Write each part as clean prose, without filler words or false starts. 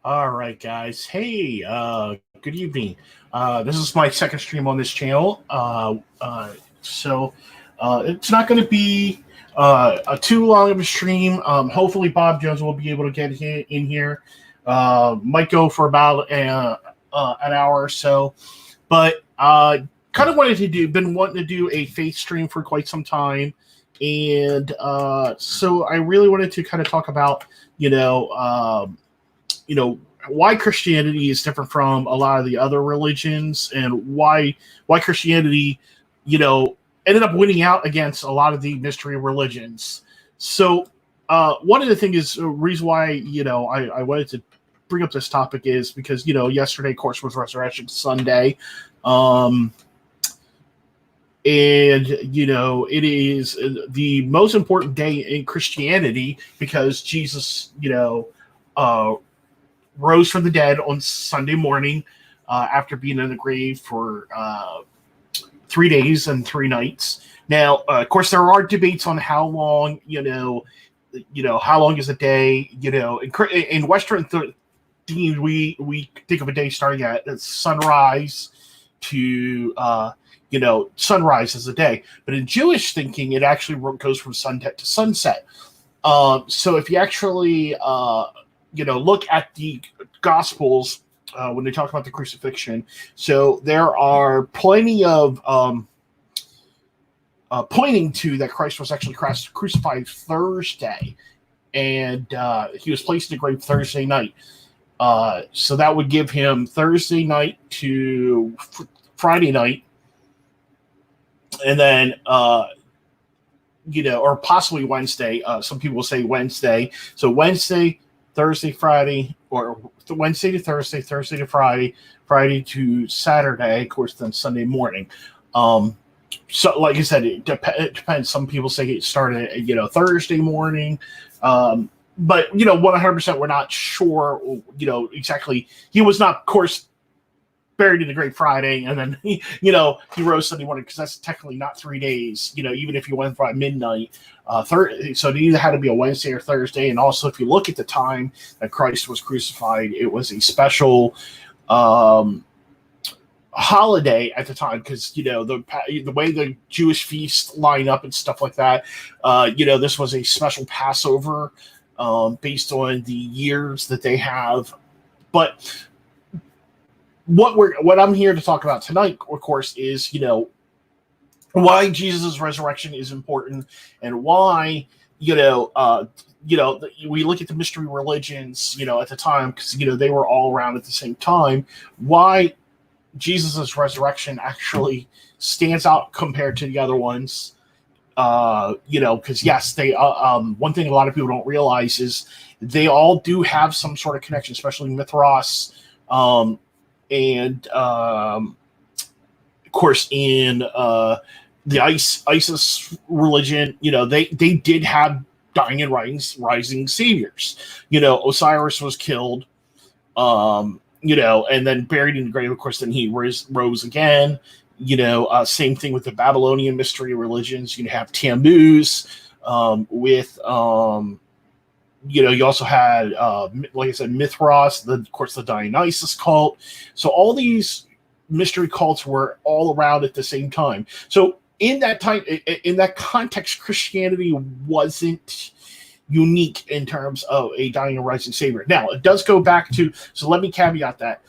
All right, guys. Hey, good evening. This is my second stream on this channel. It's not going to be a too long of a stream. Hopefully, Bob Jones will be able to get in here. Might go for about an hour or so. But kind of been wanting to do a faith stream for quite some time. And so I really wanted to kind of talk about, you know, you know why Christianity is different from a lot of the other religions, and why Christianity, ended up winning out against a lot of the mystery religions. So one of the things is reason why I wanted to bring up this topic is because yesterday, of course, was Resurrection Sunday, um, and it is the most important day in Christianity because Jesus, uh, rose from the dead on Sunday morning after being in the grave for 3 days and 3 nights. Now, of course, there are debates on how long, how long is a day? In Western theme, we think of a day starting at sunrise to sunrise as a day. But in Jewish thinking, it actually goes from sunset to sunset. So if you actually look at the Gospels when they talk about the crucifixion. So there are plenty of pointing to that Christ was actually crucified Thursday, and he was placed in the grave Thursday night. So that would give him Thursday night to Friday night, and then or possibly Wednesday. Some people say Wednesday. So Wednesday, Thursday, Friday, or Wednesday to Thursday, Thursday to Friday, Friday to Saturday, of course, then Sunday morning. So, like I said, it depends. Some people say it started, Thursday morning. But 100%, we're not sure, exactly. He was not, of course, buried in the grave Friday, and then he rose Sunday morning, because that's technically not 3 days. Even if you went by midnight, so it either had to be a Wednesday or Thursday. And also, if you look at the time that Christ was crucified, it was a special holiday at the time, because the way the Jewish feasts line up and stuff like that. This was a special Passover based on the years that they have, but what I'm here to talk about tonight, of course, is why Jesus' resurrection is important, and why we look at the mystery religions at the time, because they were all around at the same time. Why Jesus' resurrection actually stands out compared to the other ones. Because yes, they one thing a lot of people don't realize is they all do have some sort of connection, especially Mithras. And of course, in the ISIS religion, they did have dying and rising saviors. Osiris was killed, and then buried in the grave. Of course, then he rose again. Same thing with the Babylonian mystery religions. You have Tammuz with. You also had, like I said, Mithras, of course, the Dionysus cult. So all these mystery cults were all around at the same time. So in that time, in that context, Christianity wasn't unique in terms of a dying and rising savior. Now, it does go back to, so let me caveat that.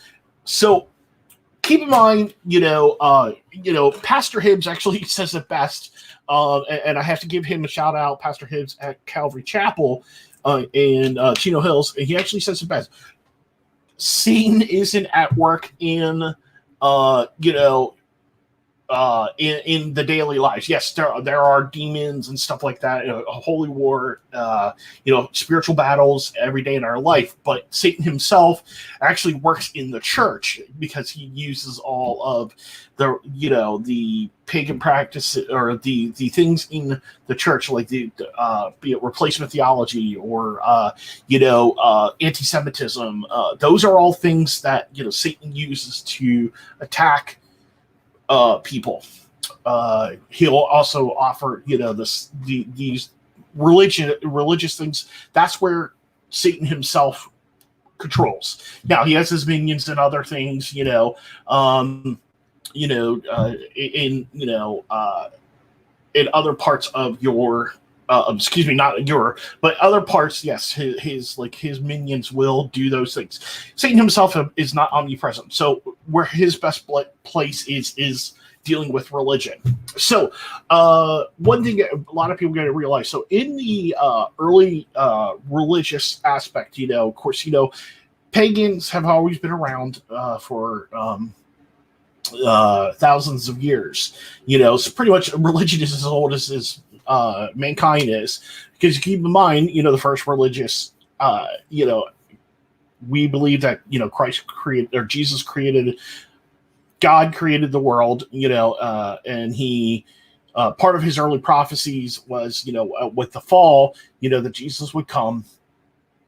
So keep in mind, Pastor Hibbs actually says it best, and I have to give him a shout out, Pastor Hibbs at Calvary Chapel in Chino Hills, and he actually says it best. Satan isn't at work in in the daily lives. Yes, there are demons and stuff like that, a holy war, spiritual battles every day in our life. But Satan himself actually works in the church, because he uses all of the pagan practices, or the things in the church, like the be it replacement theology, or anti-Semitism. Those are all things that Satan uses to attack people. He'll also offer these religious things. That's where Satan himself controls. Now he has his minions and other things, in in other parts of your excuse me, not your, but other parts. Yes, his minions will do those things. Satan himself is not omnipresent, so where his best place is dealing with religion. So one thing a lot of people got to realize, so in the early religious aspect, of course, pagans have always been around for thousands of years. So pretty much religion is as old as mankind is, because keep in mind, the first religious, we believe that Christ created, or Jesus created, God created the world, and he part of his early prophecies was, with the fall, that Jesus would come,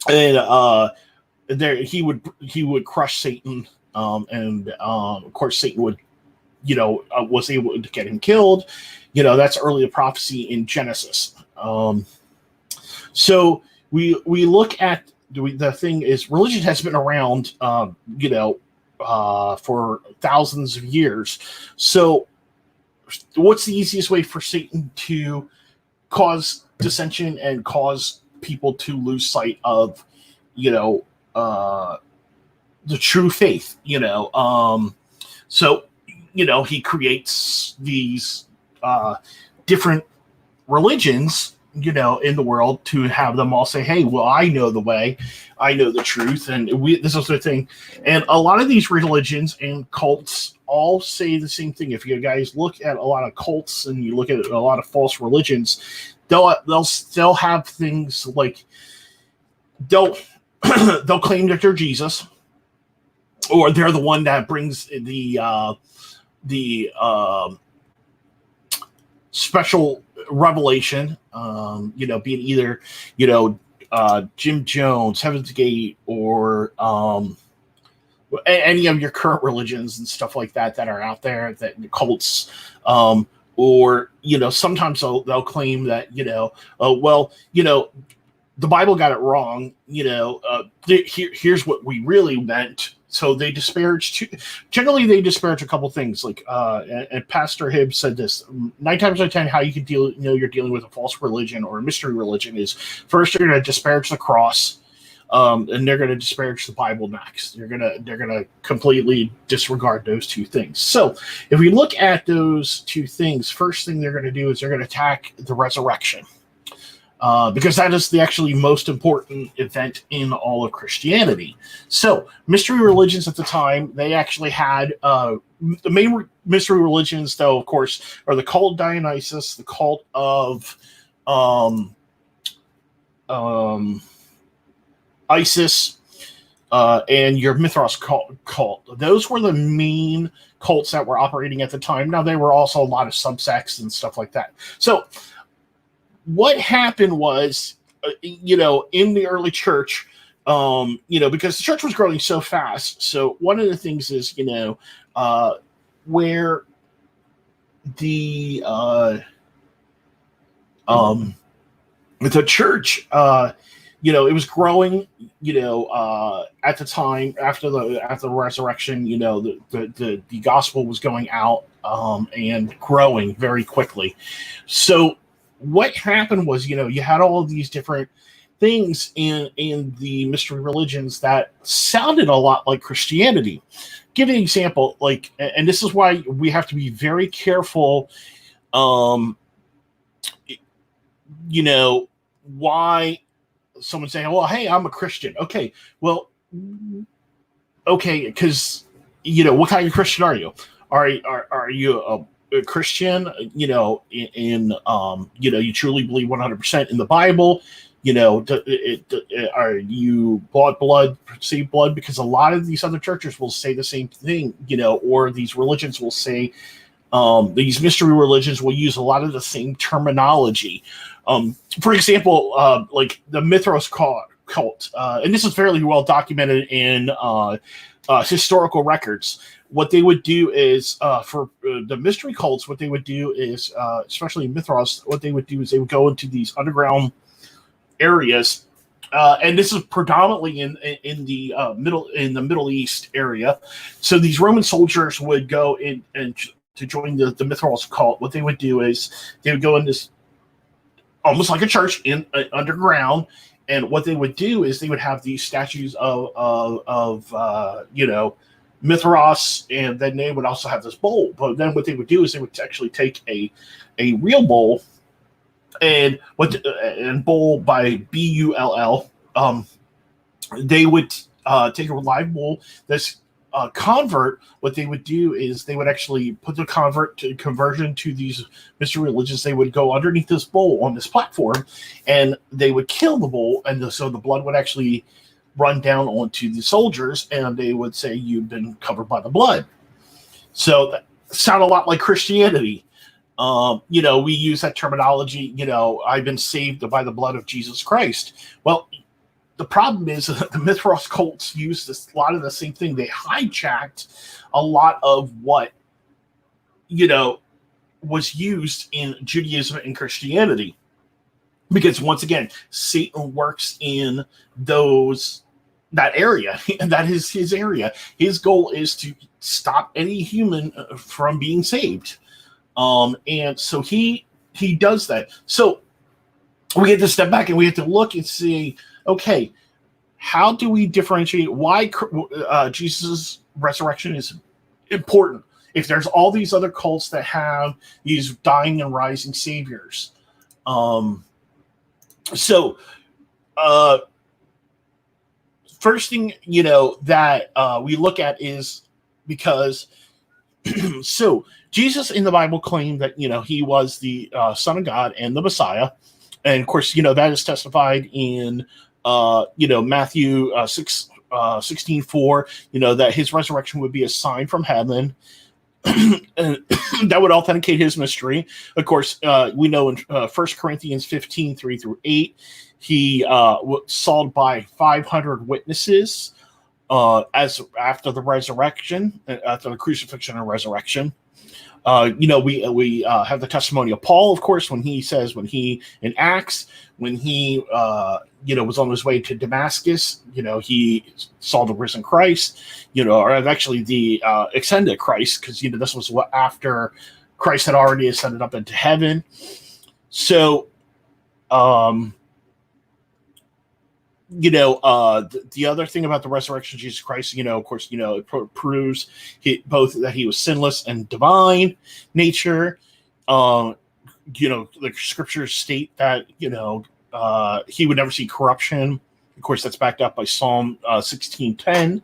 and there he would crush Satan, and of course Satan would, was able to get him killed. That's early prophecy in Genesis. So we look at the thing is, religion has been around, for thousands of years. So what's the easiest way for Satan to cause dissension and cause people to lose sight of, the true faith? So he creates these different religions, in the world, to have them all say, hey, well, I know the way, I know the truth, and this is the thing. And a lot of these religions and cults all say the same thing. If you guys look at a lot of cults and you look at a lot of false religions, they'll still have things like, they'll claim that they're Jesus, or they're the one that brings the special revelation, being either, Jim Jones, Heaven's Gate, or any of your current religions and stuff like that are out there, that cults, or, sometimes they'll claim that, the Bible got it wrong, here's what we really meant. So they generally they disparage a couple things, like, and Pastor Hibbs said this, 9 times out of 10, how you can deal, you're dealing with a false religion or a mystery religion is, first you're going to disparage the cross, and they're going to disparage the Bible next. They're going to completely disregard those two things. So if we look at those two things, first thing they're going to do is they're going to attack the resurrection. Because that is the actually most important event in all of Christianity. So mystery religions at the time, they actually had the main mystery religions, though, of course, are the cult of Dionysus, the cult of Isis, and your Mithras cult. Those were the main cults that were operating at the time. Now, there were also a lot of subsects and stuff like that. So what happened was, in the early church, because the church was growing so fast. So one of the things is, where the church, it was growing, at the time after the resurrection, the gospel was going out, and growing very quickly. So what happened was, you had all of these different things in the mystery religions that sounded a lot like Christianity. Give an example, like, and this is why we have to be very careful, why someone saying, well, hey, I'm a Christian. Okay, well, okay, because, what kind of Christian are you? Are you a Christian, you truly believe 100% in the Bible? Are you bought blood, received blood? Because a lot of these other churches will say the same thing, or these religions will say, these mystery religions will use a lot of the same terminology. For example, like the Mithras cult, and this is fairly well documented in historical records. What they would do is, for the mystery cults, what they would do is, especially Mithras, what they would do is they would go into these underground areas and this is predominantly in the Middle East area. So these Roman soldiers would go in and to join the Mithras cult. What they would do is they would go in this almost like a church in underground, and what they would do is they would have these statues of Mithras, and then they would also have this bowl. But then what they would do is they would actually take a real bowl, and bowl by Bull. They would take a live bull. This convert, what they would do is they would actually put the conversion to these mystery religions. They would go underneath this bowl on this platform, and they would kill the bull, and so the blood would actually run down onto the soldiers, and they would say, "You've been covered by the blood." So that sound a lot like Christianity. We use that terminology. I've been saved by the blood of Jesus Christ. Well, the problem is that the Mithras cults used a lot of the same thing. They hijacked a lot of what was used in Judaism and Christianity, because once again, Satan works in that area, and that is his area. His goal is to stop any human from being saved, and so he does that. So we have to step back and we have to look and see, okay, how do we differentiate why Jesus' resurrection is important if there's all these other cults that have these dying and rising saviors? First thing that we look at is because so Jesus in the Bible claimed that he was the Son of God and the Messiah, and of course that is testified in Matthew 16:4. That his resurrection would be a sign from heaven. And that would authenticate his mystery. Of course, we know in 1 Corinthians 15:3-8, he was saw by 500 witnesses as after the resurrection, after the crucifixion and resurrection. We have the testimony of Paul, of course, when he in Acts, when he was on his way to Damascus, he saw the risen Christ, or actually the ascended Christ, because this was after Christ had already ascended up into heaven. So, the other thing about the resurrection of Jesus Christ, of course, it proves both that he was sinless and divine nature. The scriptures state that, he would never see corruption. Of course, that's backed up by Psalm 16:10.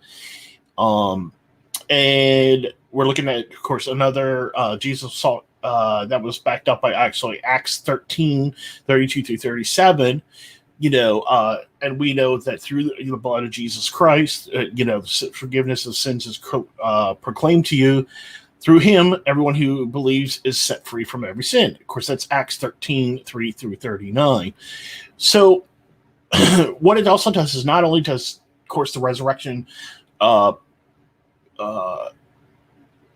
And we're looking at, of course, another Jesus saw that was backed up by actually Acts 13:32-37. And we know that through the blood of Jesus Christ, forgiveness of sins is proclaimed to you. Through him, everyone who believes is set free from every sin. Of course, that's Acts 13:3-39. So what it also does is not only does, of course, the resurrection,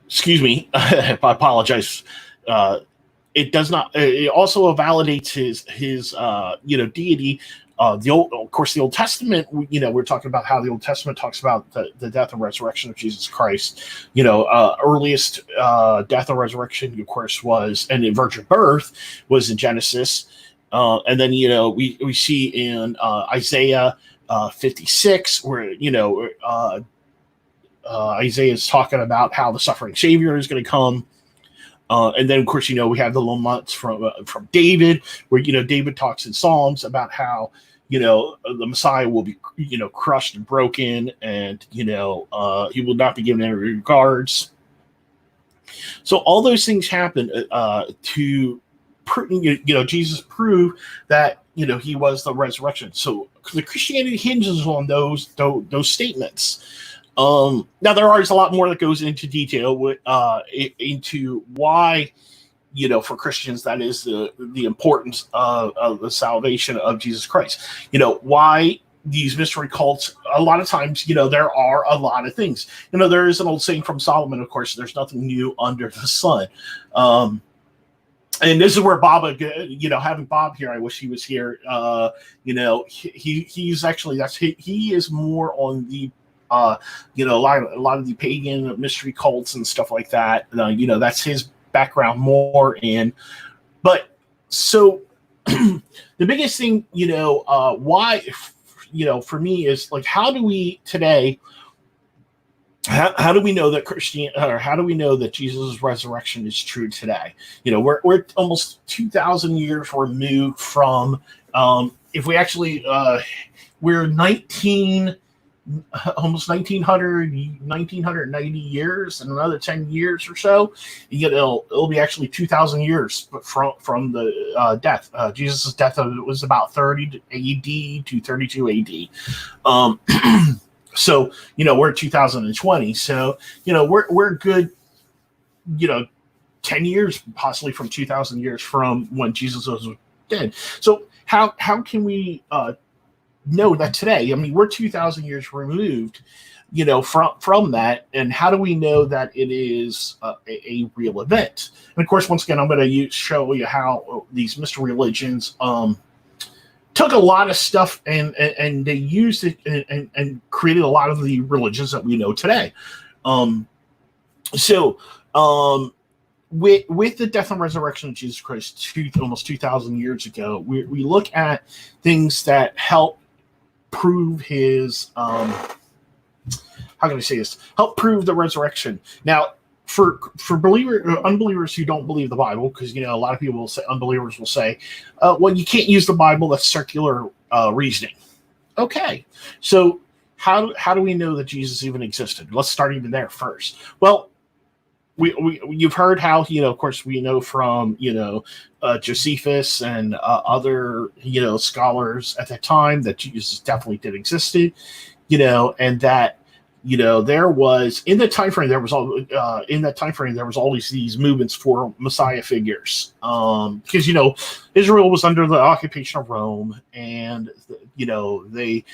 excuse me, I apologize. It does not. It also validates his deity. The Old Testament. We're talking about how the Old Testament talks about the death and resurrection of Jesus Christ. Earliest death and resurrection, of course, was, and the virgin birth was in Genesis, and then we see in Isaiah 56 where Isaiah is talking about how the suffering Savior is going to come. And then, of course, we have the laments from David, where, David talks in Psalms about how, the Messiah will be, crushed and broken, and, he will not be given any regards. So all those things happen to, Jesus prove that, he was the resurrection. So the Christianity hinges on those statements. Now there is a lot more that goes into detail into why, for Christians, that is the importance of the salvation of Jesus Christ. Why these mystery cults, a lot of times, there are a lot of things. There is an old saying from Solomon, of course, there's nothing new under the sun. And this is where Bob, having Bob here, I wish he was here. He's actually he is more on the a lot of the pagan mystery cults and stuff like that. That's his background more in. But so the biggest thing, why, for me is like, how do we today? How do we know that or how do we know that Jesus' resurrection is true today? We're almost 2,000 years removed from. If we actually, we're almost 1990 years, and another 10 years or so, it'll be actually 2,000 years from the death. Jesus' death was about 30 AD to 32 AD. So, we're 2020. So, we're good, 10 years possibly from 2,000 years from when Jesus was dead. So how can we know that today? I mean, we're 2,000 years removed, from that. And how do we know that it is a real event? And of course, once again, I'm going to show you how these mystery religions, took a lot of stuff and they used it and created a lot of the religions that we know today. With the death and resurrection of Jesus Christ almost 2,000 years ago, we look at things that help prove his how can I say this? Help prove the resurrection. Now, for unbelievers who don't believe the Bible, because a lot of people will say, unbelievers will say, well, you can't use the Bible, that's circular reasoning. Okay, so how do we know that Jesus even existed? Let's start even there first. Well, you've heard how of course we know from Josephus and other scholars at that time that Jesus definitely did existed, and that there was in the time frame there was all these movements for Messiah figures, because Israel was under the occupation of Rome, and they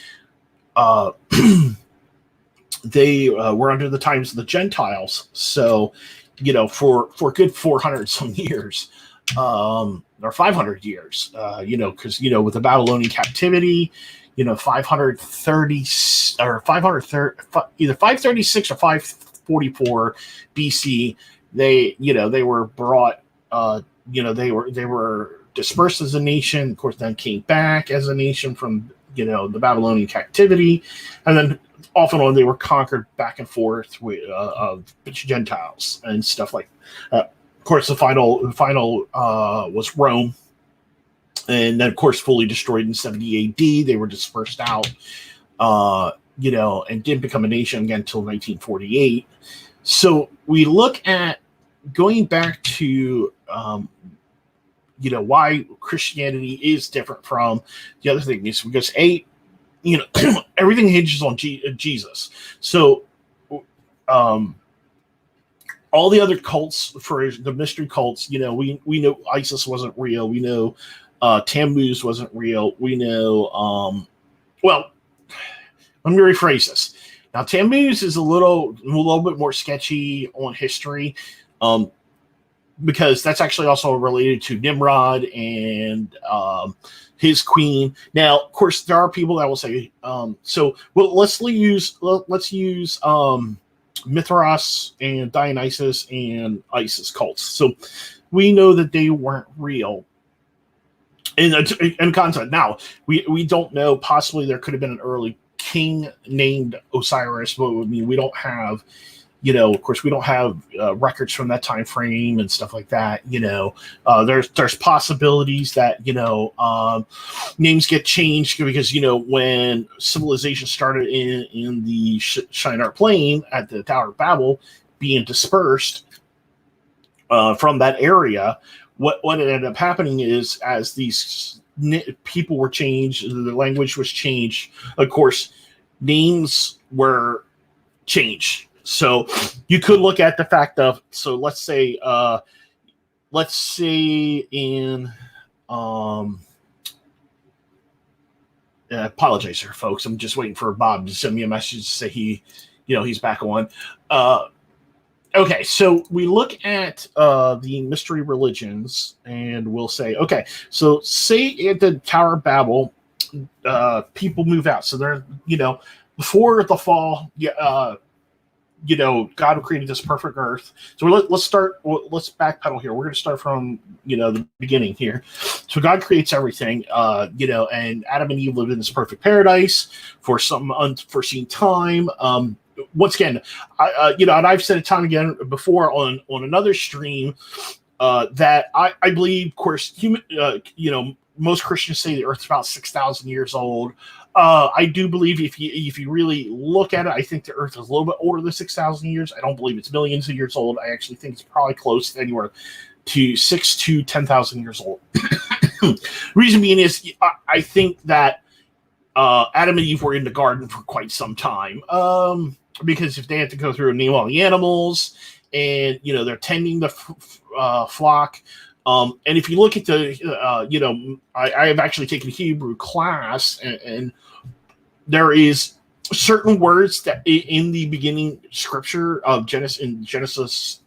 they were under the times of the Gentiles. So for good 400 some years, or 500 years, because with the Babylonian captivity, 530 or 530, either 536 or 544 BC, they were brought, they were dispersed as a nation, of course, then came back as a nation from the Babylonian captivity, and then off and on they were conquered back and forth with of Gentiles and stuff like that. Of course, the final was Rome, and then of course fully destroyed in 70 AD. They were dispersed out, and didn't become a nation again until 1948. So we look at going back to why Christianity is different from the other things, because everything hinges on Jesus. So all the other cults, for the mystery cults, we know ISIS wasn't real. We know Tammuz wasn't real. We know, well, let me rephrase this. Now, Tammuz is a little bit more sketchy on history, because that's actually also related to Nimrod and his queen. Now, of course, there are people that will say, let's use Mithras and Dionysus and Isis cults. So we know that they weren't real in concept. Now, we don't know. Possibly there could have been an early king named Osiris, but I mean, we don't have, of course, we don't have records from that time frame and stuff like that. There's possibilities that names get changed because when civilization started in the Shinar Plain at the Tower of Babel, being dispersed from that area, what ended up happening is, as these people were changed, the language was changed, of course, names were changed. So you could look at the fact of, so let's say in I apologize here, folks. I'm just waiting for Bob to send me a message to say he's back on. Okay, so we look at the mystery religions, and we'll say, okay, so say at the Tower of Babel, people move out. So they're, before the fall, yeah, God created this perfect earth. So let's start. Let's backpedal here. We're going to start from the beginning here. So God creates everything, and Adam and Eve lived in this perfect paradise for some unforeseen time. Once again, and I've said it time again before on another stream that I believe, of course, most Christians say the Earth's about 6,000 years old. I do believe if you really look at it, I think the Earth is a little bit older than 6,000 years. I don't believe it's millions of years old. I actually think it's probably close to anywhere to 6 to 10,000 years old. Reason being is I think that Adam and Eve were in the garden for quite some time. Because if they had to go through and name all the animals, and they're tending the flock. And if you look at the, I have actually taken a Hebrew class, and there is certain words that in the beginning scripture of Genesis,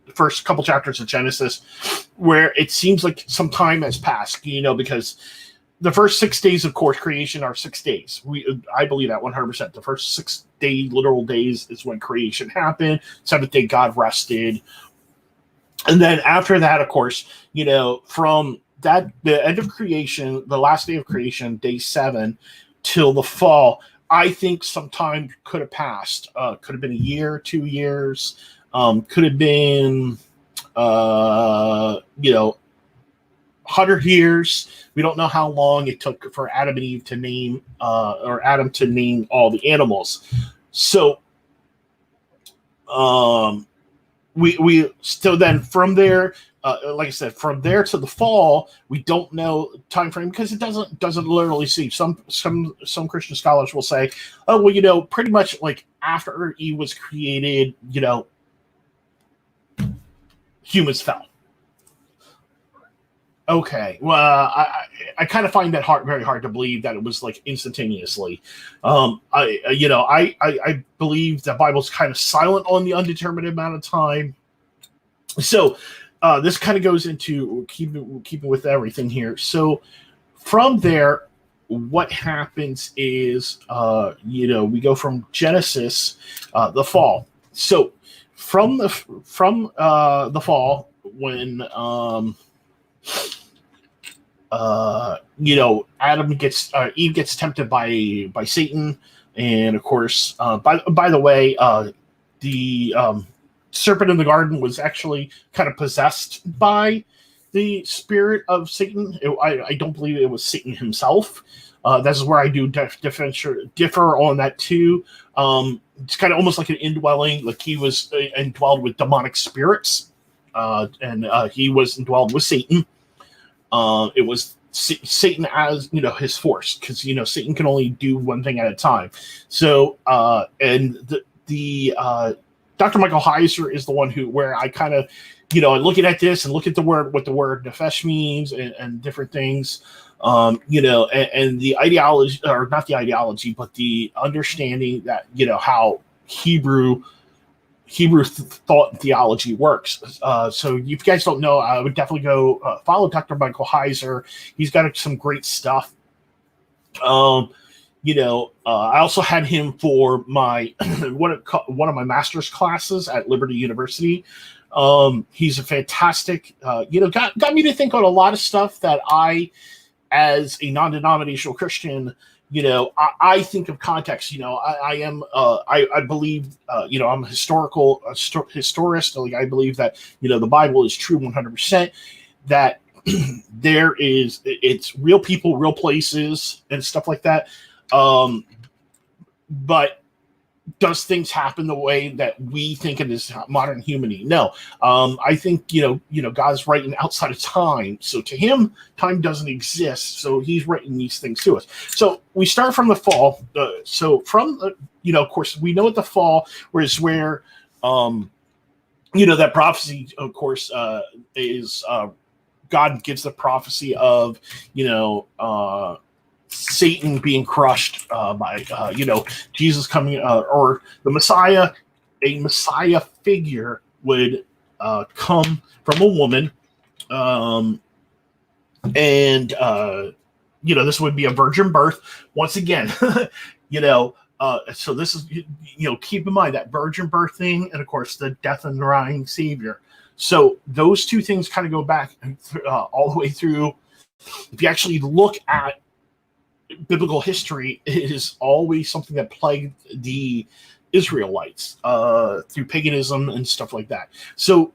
the first couple chapters of Genesis, where it seems like some time has passed, because the first 6 days of course creation are 6 days. I believe that 100%. The first 6 literal days is when creation happened. Seventh day God rested. And then after that, of course, from that, the end of creation, the last day of creation, day 7, till the fall, I think some time could have passed. Could have been a year, 2 years. Could have been, 100 years. We don't know how long it took for Adam and Eve to name, or Adam to name all the animals. So, we still then from there, like I said, from there to the fall, we don't know time frame because it doesn't literally see. Some Christian scholars will say, oh well, pretty much like after Eve was created, humans fell. Okay, well, I kind of find that very hard to believe that it was like instantaneously. I believe the Bible's kind of silent on the undetermined amount of time. So this kind of goes into keeping with everything here. So from there, what happens is, we go from Genesis, the fall. So from the fall when. Eve gets tempted by Satan, and of course, by the way, the serpent in the garden was actually kind of possessed by the spirit of Satan. I don't believe it was Satan himself. This is where I do differ on that too. It's kind of almost like an indwelling, like he was indwelled with demonic spirits, and he was indwelled with Satan. It was Satan as his force, because Satan can only do one thing at a time. So and the Dr. Michael Heiser is the one where I kind of looking at this and look at what the word nefesh means and different things, and the ideology, or not the ideology, but the understanding that how Hebrew thought and theology works. So if you guys don't know, I would definitely go follow Dr. Michael Heiser. He's got some great stuff. I also had him for my one of my master's classes at Liberty University. He's a fantastic, got me to think on a lot of stuff that I, as a non-denominational Christian, I think of context. I believe, I'm a historist. Like I believe that, the Bible is true 100%, that it's real people, real places and stuff like that. But does things happen the way that we think it is modern humanity? No. I think, God's writing outside of time. So to him, time doesn't exist. So he's writing these things to us. So we start from the fall. Of course, we know at the fall is where, that prophecy, of course, is God gives the prophecy of, Satan being crushed by Jesus coming, or the Messiah, a Messiah figure would come from a woman, and this would be a virgin birth. Once again, so this is, keep in mind that virgin birth thing, and of course the death and rising Savior. So those two things kind of go back all the way through. If you actually look at biblical history, it is always something that plagued the Israelites through paganism and stuff like that. So,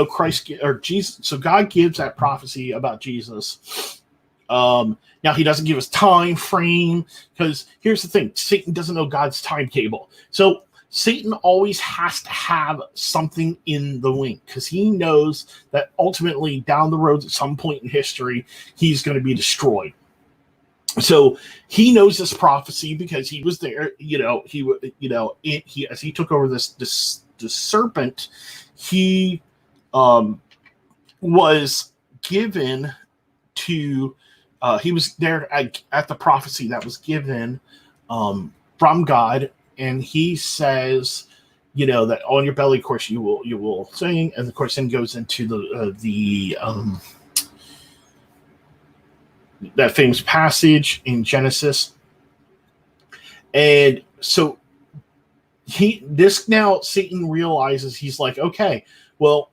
Christ or Jesus, so God gives that prophecy about Jesus. Now he doesn't give us time frame, because here's the thing: Satan doesn't know God's timetable. So Satan always has to have something in the wing, because he knows that ultimately down the road at some point in history, he's going to be destroyed. So he knows this prophecy because he was there. He as he took over this serpent, he was given to. He was there at the prophecy that was given from God, and he says, that on your belly, of course, you will sing, and of course, then goes into the that famous passage in Genesis. And so Satan realizes, he's like, okay, well,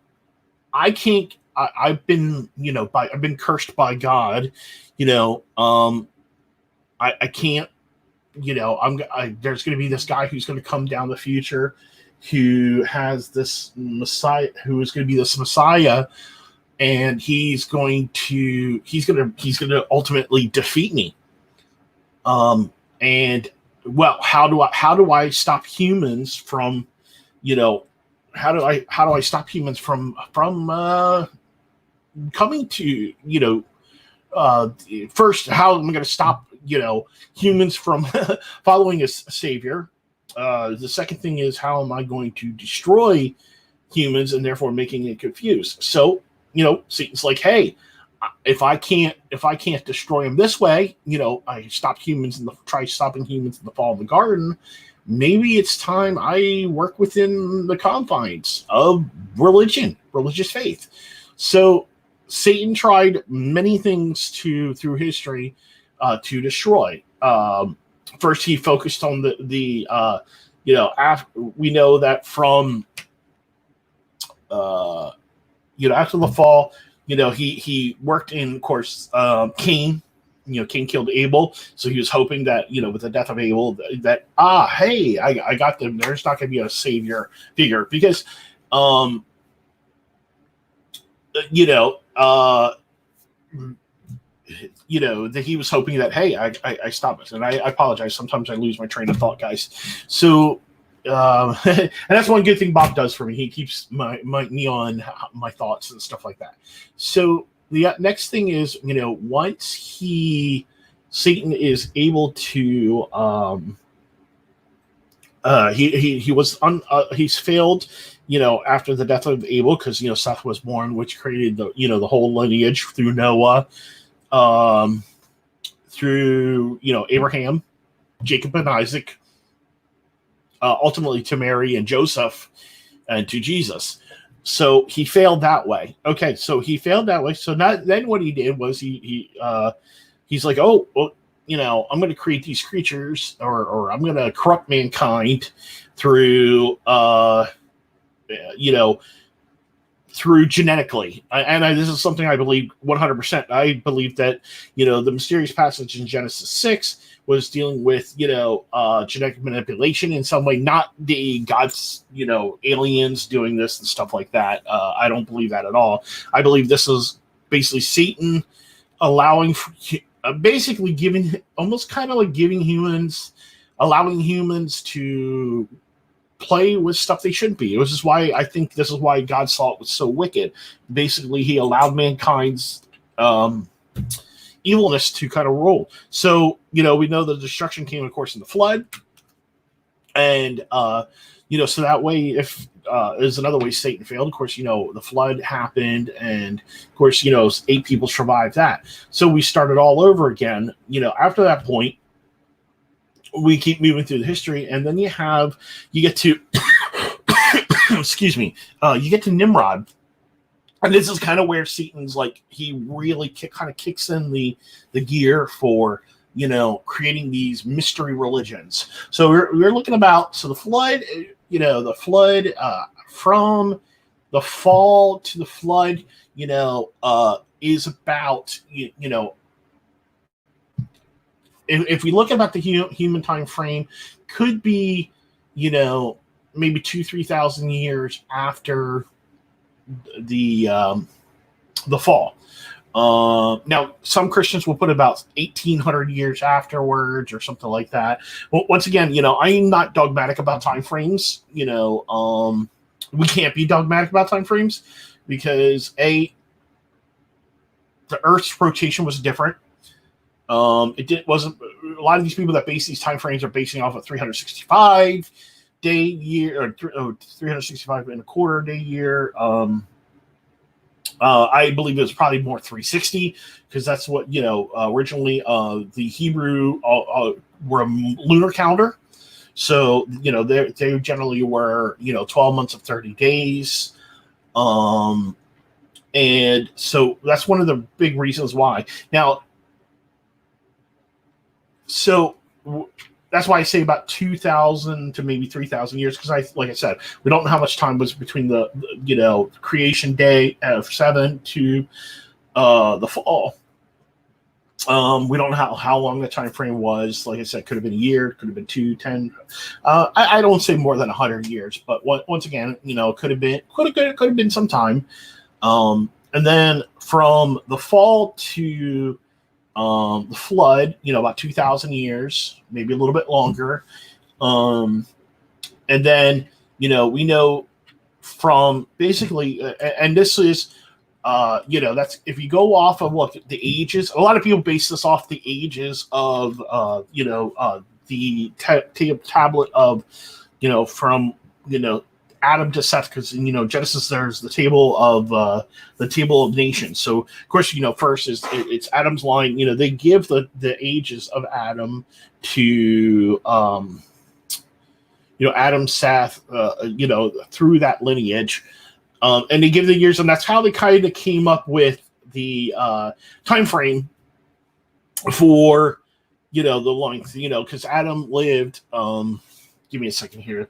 I can't. I've been cursed by God. I can't. There's going to be this guy who's going to come down the future, who has this Messiah, who is going to be this Messiah, and he's going to ultimately defeat me. And well, how do I stop humans from, how do I stop humans from coming to, first, how am I going to stop, humans from following a savior? The second thing is, how am I going to destroy humans and therefore making it confused? So, Satan's like, hey, if I can't destroy them this way, I stopped humans try stopping humans in the fall of the garden. Maybe it's time I work within the confines of religious faith. So Satan tried many things through history to destroy. First, he focused on we know that from after the fall, he worked in, of course, Cain. Cain killed Abel, so he was hoping that, with the death of Abel, hey, I got them. There's not going to be a savior figure, because, that he was hoping that, hey, I stop it. And I apologize. Sometimes I lose my train of thought, guys. So, and that's one good thing Bob does for me. He keeps me on my thoughts and stuff like that. So the next thing is, once Satan is able to, he's failed, after the death of Abel, because, Seth was born, which created the whole lineage through Noah, through, Abraham, Jacob and Isaac, ultimately to Mary and Joseph, and to Jesus. So he failed that way. Okay, so he failed that way. So then what he did was he's like, oh, well, I'm going to create these creatures, or I'm going to corrupt mankind through, through genetically. And this is something I believe 100%. I believe that, the mysterious passage in Genesis 6 was dealing with, genetic manipulation in some way, not the God's, aliens doing this and stuff like that. I don't believe that at all. I believe this is basically Satan allowing, basically giving, almost kind of like allowing humans to play with stuff they shouldn't be. This is why I think this is why God saw it was so wicked. Basically, he allowed mankind's evilness to kind of roll. So, we know the destruction came, of course, in the flood. And, so that way, if there's another way Satan failed, of course, the flood happened. And, of course, 8 people survived that. So we started all over again. After that point, we keep moving through the history. And then you get to excuse me, you get to Nimrod. And this is kind of where Satan's like, he really kind of kicks in the gear for, creating these mystery religions. So we're looking about, so the flood, from the fall to the flood, is about, if we look about the human time frame, could be, maybe 2,000-3,000 years after the fall. Now, some Christians will put about 1,800 years afterwards or something like that. Well, once again, I'm not dogmatic about time frames. We can't be dogmatic about time frames because the Earth's rotation was different. Wasn't a lot of these people that base these time frames are basing off of 365 day year or 365 and a quarter day year. I believe it was probably more 360 because that's what originally the Hebrew were a lunar calendar. So they generally were 12 months of 30 days. And so that's one of the big reasons why. Now, so that's why I say about 2,000 to maybe 3,000 years, because like I said, we don't know how much time was between the creation day of 7 to the fall. We don't know how long the time frame was. Like I said, could have been a year, could have been 2, 10. I don't say more than 100 years, but once again, could have been some time. And then from the fall to the flood, about 2,000 years, maybe a little bit longer. And then, we know from basically, and this is, that's if you go off of the ages, a lot of people base this off the ages of, the tablet of, from, Adam to Seth, because Genesis, there's the table of nations. So of course, first is it's Adam's line. They give the ages of Adam to Adam, Seth, through that lineage, and they give the years, and that's how they kind of came up with the time frame for the length. Because Adam lived. Give me a second here.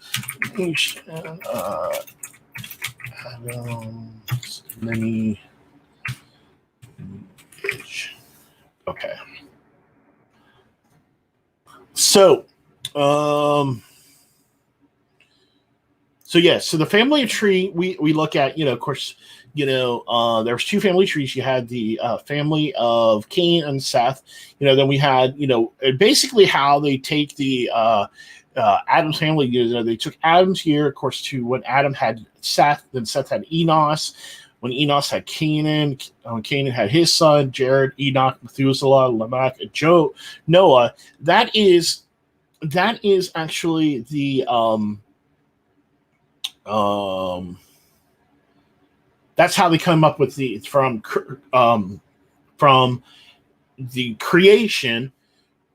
Okay. So, so the family tree we look at, of course, there's two family trees. You had the family of Cain and Seth. Then we had, basically how they take the Adam's family. They took Adam's year, of course, to when Adam had Seth, then Seth had Enos. When Enos had Canaan, Canaan had his son, Jared, Enoch, Methuselah, Lamech, and Noah. That is actually the that's how they come up with the from the creation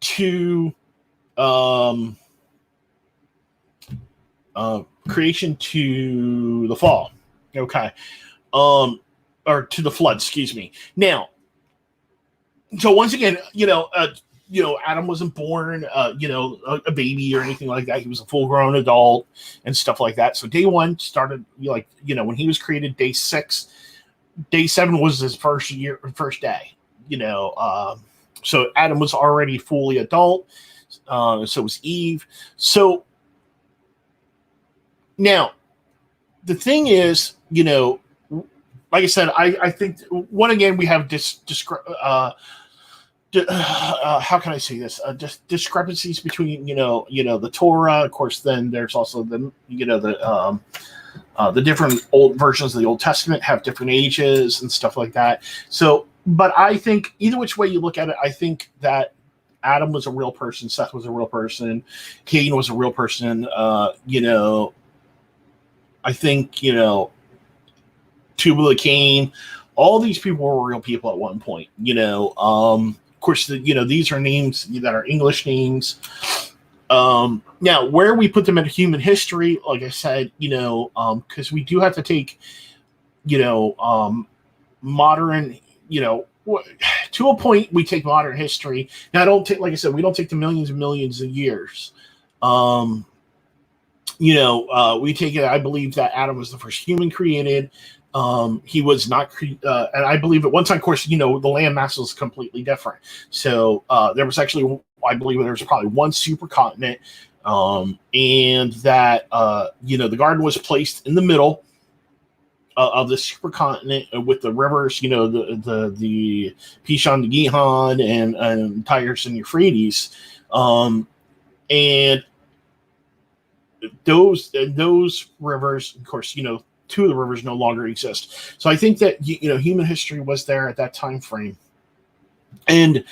to creation to the fall. Okay. Or to the flood, excuse me. Now, so once again, Adam wasn't born, a baby or anything like that. He was a full-grown adult and stuff like that. So day one started, when he was created, day 6. Day 7 was his first day. So Adam was already fully adult. So was Eve. So now, the thing is, like I said, I think again we have how can I say this? Just discrepancies between the Torah, of course. Then there's also the different old versions of the Old Testament have different ages and stuff like that. So, but I think either which way you look at it, I think that Adam was a real person, Seth was a real person, Cain was a real person. I think Tubal Cain, all these people were real people at one point. Of course, these are names that are English names. Now, where we put them in human history, like I said, because we do have to take, you know, modern, to a point, we take modern history. Now, I don't take, like I said, we don't take the millions and millions of years. We take it. I believe that Adam was the first human created. He was not, and I believe at one time, of course, the land mass was completely different. So there was actually, I believe, there was probably one supercontinent, and that the garden was placed in the middle of the supercontinent with the rivers, the Pishon, the Gihon, and Tigris and Euphrates, and those rivers, of course, two of the rivers no longer exist. So I think that human history was there at that time frame. And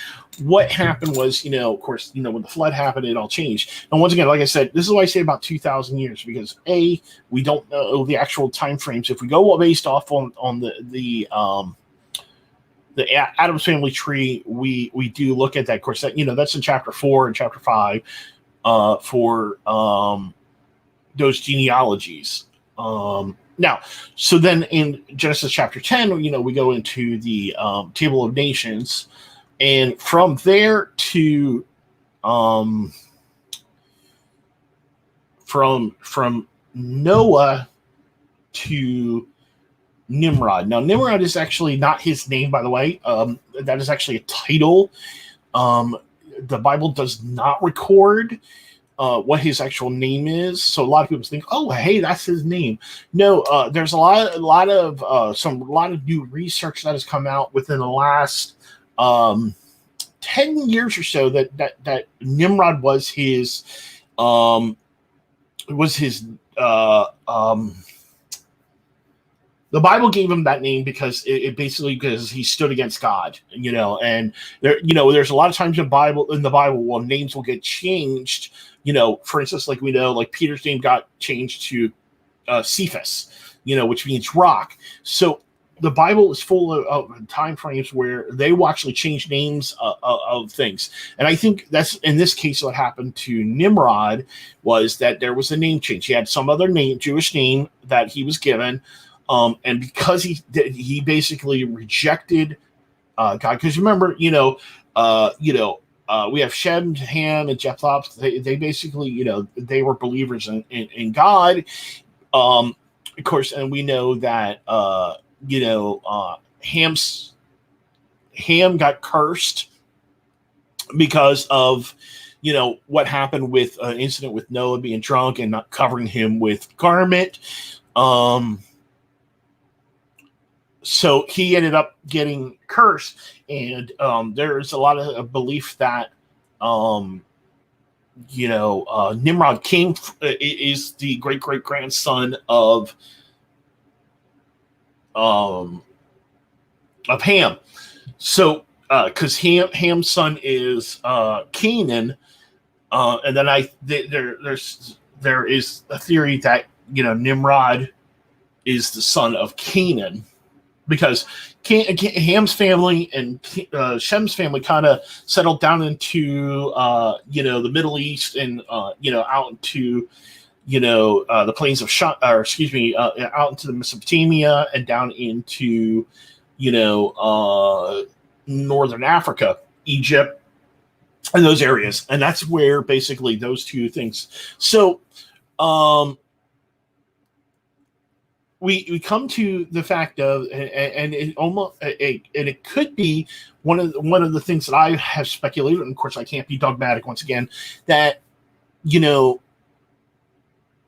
what happened was, of course, when the flood happened, it all changed. And once again, like I said, this is why I say about 2,000 years, because we don't know the actual time frames. If we go based off on the Addams family tree, we do look at that. Of course, that that's in chapter 4 and chapter 5 for those genealogies. Now, so then in Genesis chapter 10, we go into the table of nations. And from there to from Noah to Nimrod. Now, Nimrod is actually not his name, by the way. That is actually a title. The Bible does not record what his actual name is. So a lot of people think, oh, hey, that's his name. No, there's a lot of new research that has come out within the last 10 years or so that Nimrod was his the Bible gave him that name because it basically, because he stood against God, and there's a lot of times in the Bible where names will get changed. For instance, like we know, like Peter's name got changed to Cephas, which means rock. So the Bible is full of time frames where they will actually change names of things. And I think that's, in this case, what happened to Nimrod was that there was a name change. He had some other name, Jewish name, that he was given. And because he basically rejected God, because remember, we have Shem, Ham, and Japheth. They basically, they were believers in God. Of course, and we know that, Ham got cursed because of, what happened with an incident with Noah being drunk and not covering him with garment. So he ended up getting cursed, and there's a lot of belief that Nimrod is the great grandson of Ham. So because Ham's son is Canaan, and then there is a theory that Nimrod is the son of Canaan, because Ham's family and Shem's family kind of settled down into the Middle East and out into the plains of out into the Mesopotamia and down into northern Africa, Egypt, and those areas, and that's where basically those two things. So we come to the fact of, and it could be one of the things that I have speculated, and of course I can't be dogmatic once again, that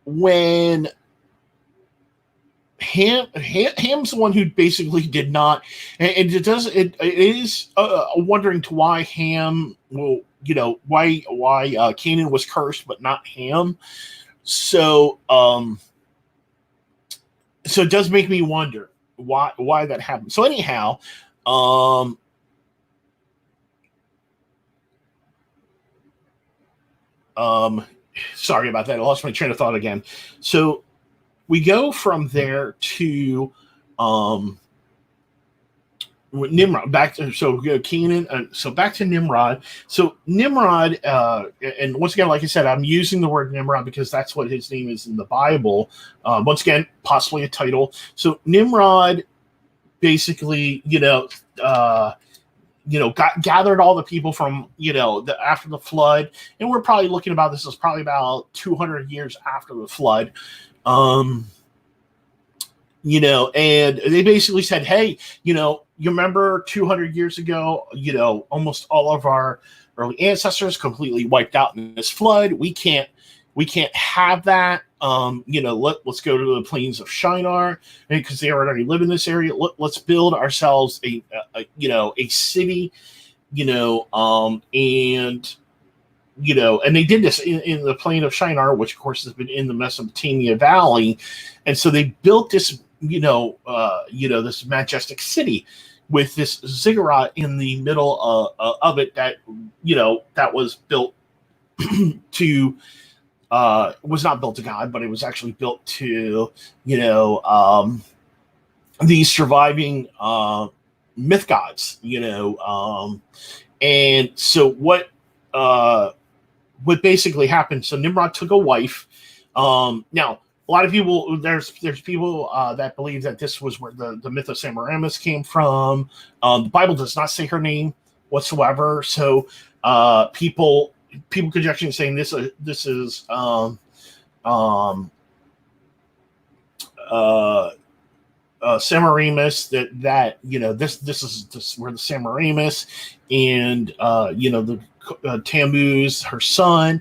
when Ham's the one who basically did not, and it is wondering to why Ham why Canaan was cursed but not Ham. So so it does make me wonder why that happened. So anyhow, sorry about that. I lost my train of thought again. So we go from there to Nimrod, back to Canaan. So back to Nimrod. So Nimrod, and once again, like I said, I'm using the word Nimrod because that's what his name is in the Bible. Once again, possibly a title. So Nimrod, basically, gathered all the people from after the flood, and we're probably looking about this is probably about 200 years after the flood. And they basically said, hey, you remember 200 years ago, almost all of our early ancestors completely wiped out in this flood. We can't have that. Let's go to the plains of Shinar because they already live in this area. Let's build ourselves a city, and they did this in the plain of Shinar, which of course has been in the Mesopotamia Valley. And so they built this, this majestic city with this ziggurat in the middle of it that was built to, was not built to God, but it was actually built to, these surviving myth gods, and so what basically happened. So Nimrod took a wife. Now, a lot of people, there's people that believe that this was where the myth of Semiramis came from. The Bible does not say her name whatsoever. So people conjecturing saying this is Semiramis, that this is where the Semiramis and the Tammuz, her son.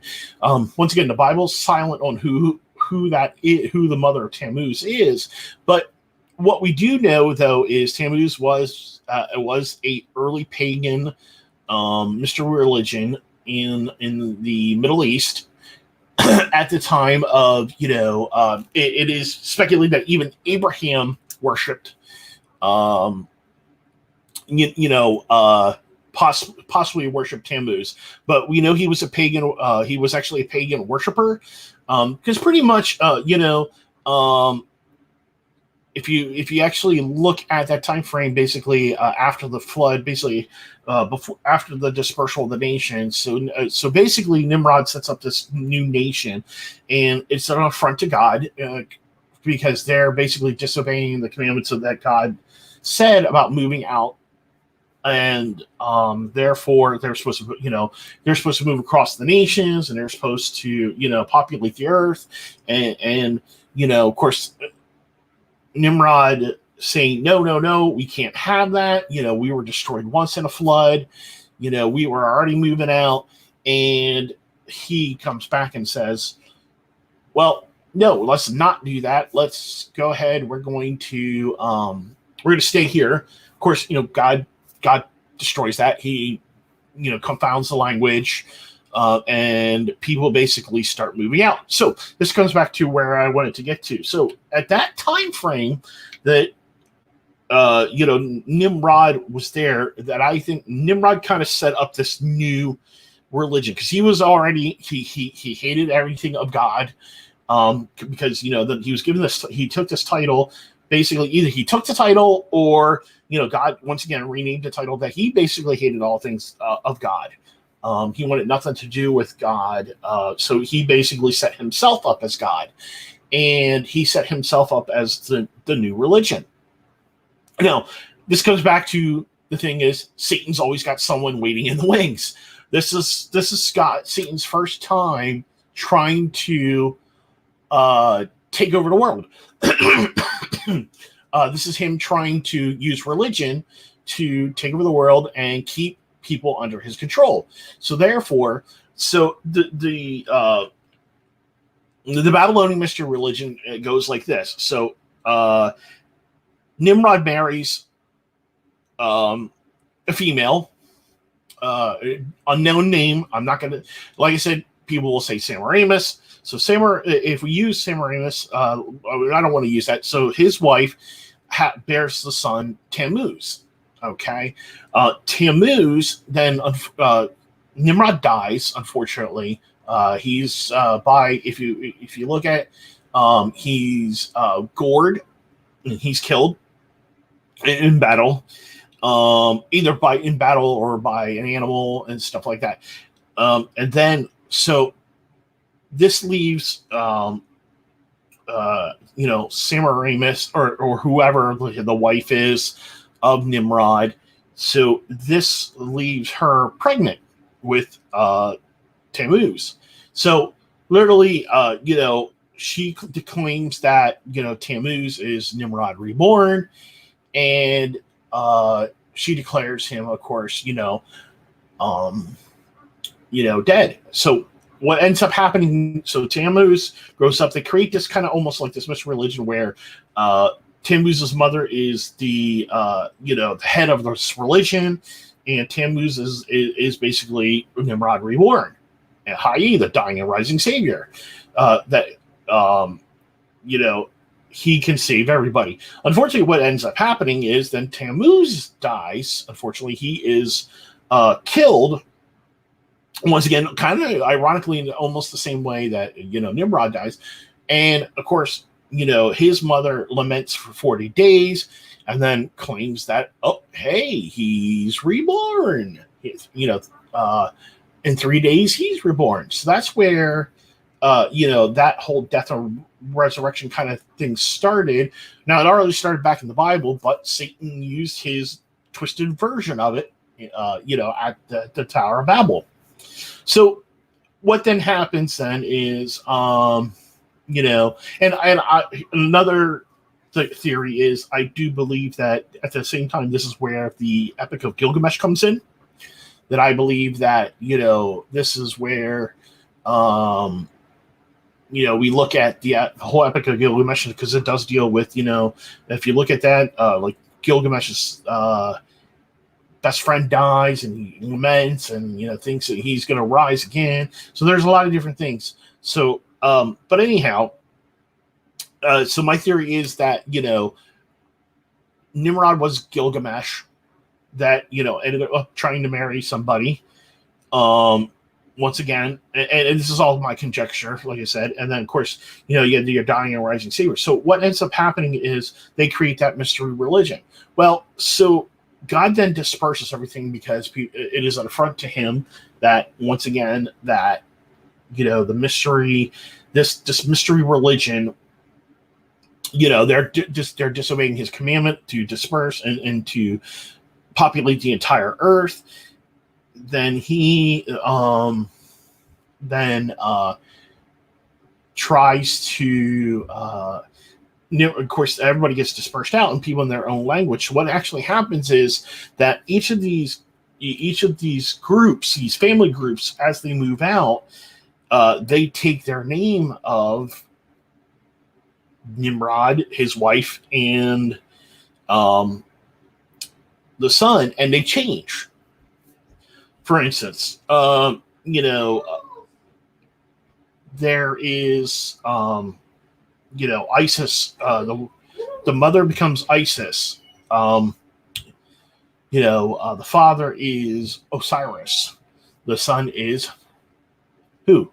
Once again, the Bible's silent on who that is, who the mother of Tammuz is. But what we do know, though, is Tammuz was a early pagan mystery religion in the Middle East at the time of it is speculated that even Abraham worshipped possibly worshipped Tammuz, but we know he was a pagan. He was actually a pagan worshiper, because pretty much, if you actually look at that time frame, basically after the flood, basically after the dispersal of the nation. So basically, Nimrod sets up this new nation, and it's an affront to God because they're basically disobeying the commandments of that God said about moving out. And therefore, they're supposed to move across the nations, and they're supposed to populate the earth, and of course, Nimrod saying no, we can't have that. We were destroyed once in a flood. We were already moving out, and he comes back and says, well, no, let's not do that. Let's go ahead. We're going to stay here. Of course, God destroys that. He, confounds the language, and people basically start moving out. So this comes back to where I wanted to get to. So at that time frame that, Nimrod was there, that I think Nimrod kind of set up this new religion, because he was already, he hated everything of God, because, that he was given this, he took this title. Basically, either he took the title or, God once again renamed the title, that he basically hated all things of God. He wanted nothing to do with God. So he basically set himself up as God, and he set himself up as the new religion. Now, this comes back to the thing is, Satan's always got someone waiting in the wings. This is Satan's first time trying to take over the world. This is him trying to use religion to take over the world and keep people under his control. So therefore, the Babylonian mystery religion goes like this. So Nimrod marries a female, unknown name. I'm not gonna, like I said, people will say Semiramis. So if we use Semiramis, I don't want to use that. So his wife bears the son Tammuz. Okay, Tammuz. Then Nimrod dies. Unfortunately, he's if you look at, he's gored and he's killed in battle. either by in battle or by an animal and stuff like that. And then so this leaves Semiramis or whoever the wife is of Nimrod. So this leaves her pregnant with Tammuz. So literally, she claims that Tammuz is Nimrod reborn, and she declares him, of course, dead. So what ends up happening? So Tammuz grows up. They create this kind of almost like this mystery religion where Tammuz's mother is the the head of this religion, and Tammuz is basically Nimrod reborn, and i.e. the dying and rising savior. He can save everybody. Unfortunately, what ends up happening is then Tammuz dies. Unfortunately, he is killed. Once again, kind of ironically, in almost the same way that Nimrod dies, and of course, his mother laments for 40 days, and then claims that hey, he's reborn. In 3 days he's reborn. So that's where that whole death and resurrection kind of thing started. Now it already started back in the Bible, but Satan used his twisted version of it, at the Tower of Babel. So what then happens then is, another theory is I do believe that at the same time, this is where the Epic of Gilgamesh comes in. That I believe that, this is where, we look at the whole Epic of Gilgamesh because it does deal with, if you look at that, like Gilgamesh's best friend dies and he laments and thinks that he's going to rise again. So there's a lot of different things. So but anyhow, so my theory is that Nimrod was Gilgamesh that ended up trying to marry somebody once again, and this is all my conjecture, like I said. And then of course you have your dying and rising savior. So what ends up happening is they create that mystery religion. Well, so God then disperses everything because it is an affront to him that once again that the mystery, this mystery religion, they're disobeying his commandment to disperse and to populate the entire earth. Then he tries to of course, everybody gets dispersed out and people in their own language. What actually happens is that each of these groups, these family groups, as they move out, they take their name of Nimrod, his wife, and the son, and they change. For instance, there is Isis. The mother becomes Isis. The father is Osiris. The son is who?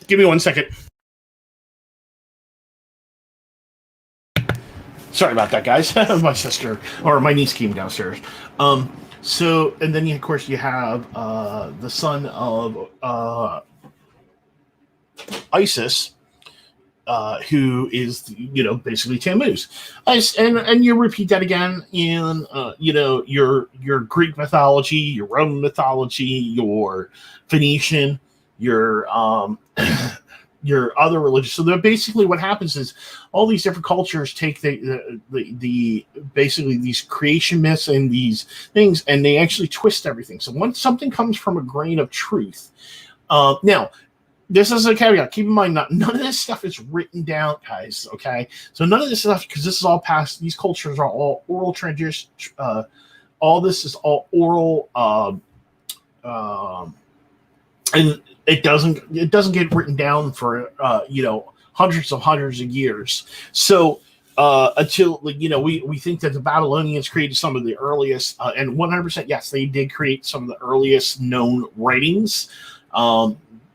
Give me 1 second. Sorry about that, guys. My sister or my niece came downstairs. So, and then of course you have the son of Isis, who is basically Tammuz. And you repeat that again in your Greek mythology, your Roman mythology, your Phoenician, your your other religions. So they're basically what happens is all these different cultures take the basically these creation myths and these things, and they actually twist everything. So once something comes from a grain of truth, now this is a caveat. Keep in mind, none of this stuff is written down, guys. Okay, so none of this stuff, because this is all past. These cultures are all oral tradition. All this is all oral, and it doesn't get written down for hundreds of years. So until we think that the Babylonians created some of the earliest, and 100% yes, they did create some of the earliest known writings.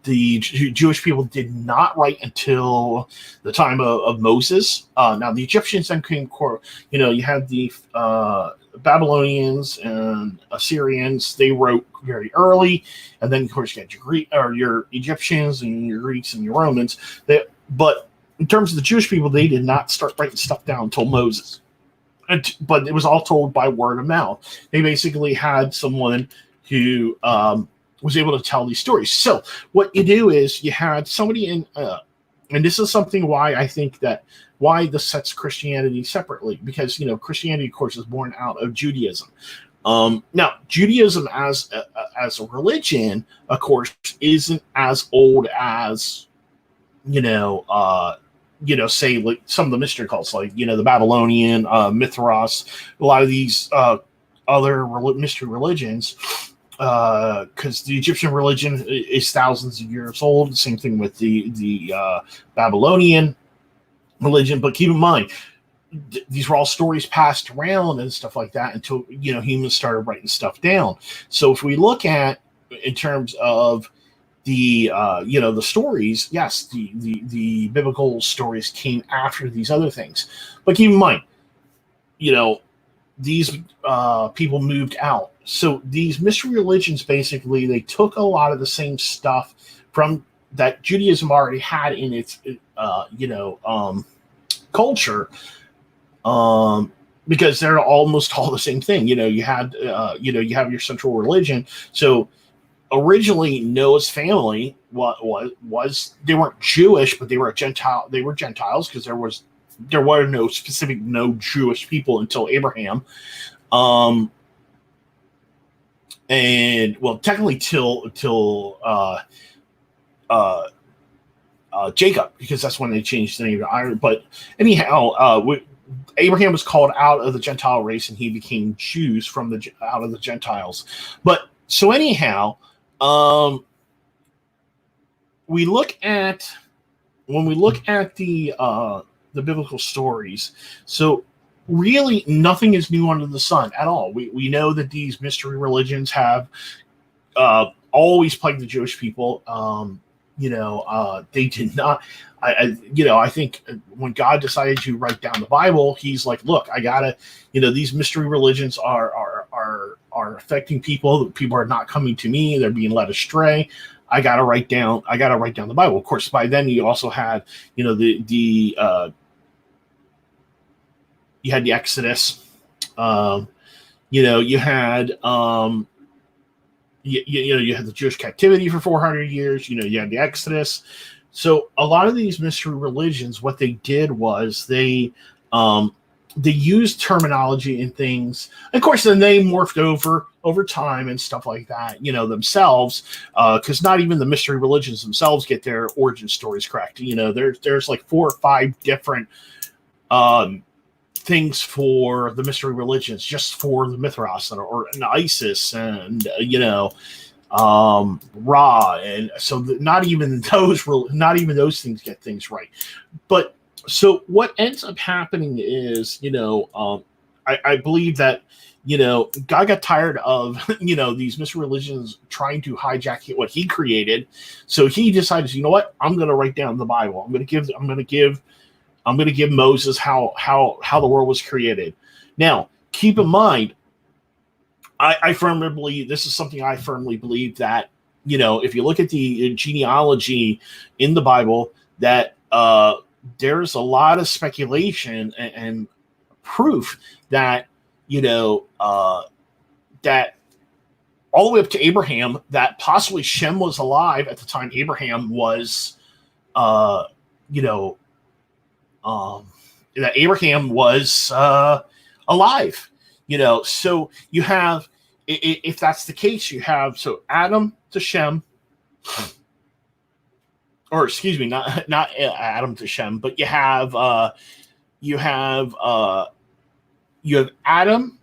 the Jewish people did not write until the time of Moses. Now the Egyptians then came, you had the Babylonians and Assyrians. They wrote very early, and then of course you got your your Egyptians and your Greeks and your Romans. But in terms of the Jewish people, they did not start writing stuff down until Moses. But it was all told by word of mouth. They basically had someone who was able to tell these stories. So what you do is you had somebody in, and this is something why I think that why this sets Christianity separately, because Christianity, of course, is born out of Judaism. Now, Judaism as a religion, of course, isn't as old as say like some of the mystery cults, like the Babylonian, Mithras, a lot of these other mystery religions, because the Egyptian religion is thousands of years old. Same thing with the Babylonian religion. But keep in mind, these were all stories passed around and stuff like that until humans started writing stuff down. So if we look at in terms of the the stories, yes, the biblical stories came after these other things. But keep in mind, these people moved out. So these mystery religions, basically, they took a lot of the same stuff from that Judaism already had in its culture, because they're almost all the same thing. You have your central religion. So originally Noah's family was they weren't Jewish, but they were Gentile. They were Gentiles because there were no Jewish people until Abraham, and well, technically till Jacob, because that's when they changed the name to Iron. But anyhow, Abraham was called out of the Gentile race, and he became Jews out of the Gentiles. But so anyhow, when we look at the biblical stories, so really nothing is new under the sun at all. We know that these mystery religions have always plagued the Jewish people. They did not. I think when God decided to write down the Bible, He's like, look, I gotta, these mystery religions are affecting people. People are not coming to me. They're being led astray. I gotta write down the Bible. Of course, by then you also had, you had the Exodus. You had you had the Jewish captivity for 400 years. You had the Exodus. So a lot of these mystery religions, what they did was they used terminology and things. Of course, then they morphed over time and stuff like that, themselves, because not even the mystery religions themselves get their origin stories correct. There's like 4 or 5 different things for the mystery religions, just for the Mithras or Isis and Ra, and so not even those things get things right. But so what ends up happening is, I believe that God got tired of these mystery religions trying to hijack what He created, so He decided, what, I'm going to write down the Bible. I'm going to give Moses how the world was created. Now, keep in mind, I firmly believe, this is something I firmly believe, that, if you look at the genealogy in the Bible, that there's a lot of speculation and proof that, that all the way up to Abraham, that possibly Shem was alive at the time Abraham was, that Abraham was alive. So you have, if that's the case, you have, so Adam to Shem, or excuse me, not Adam to Shem, but you have Adam,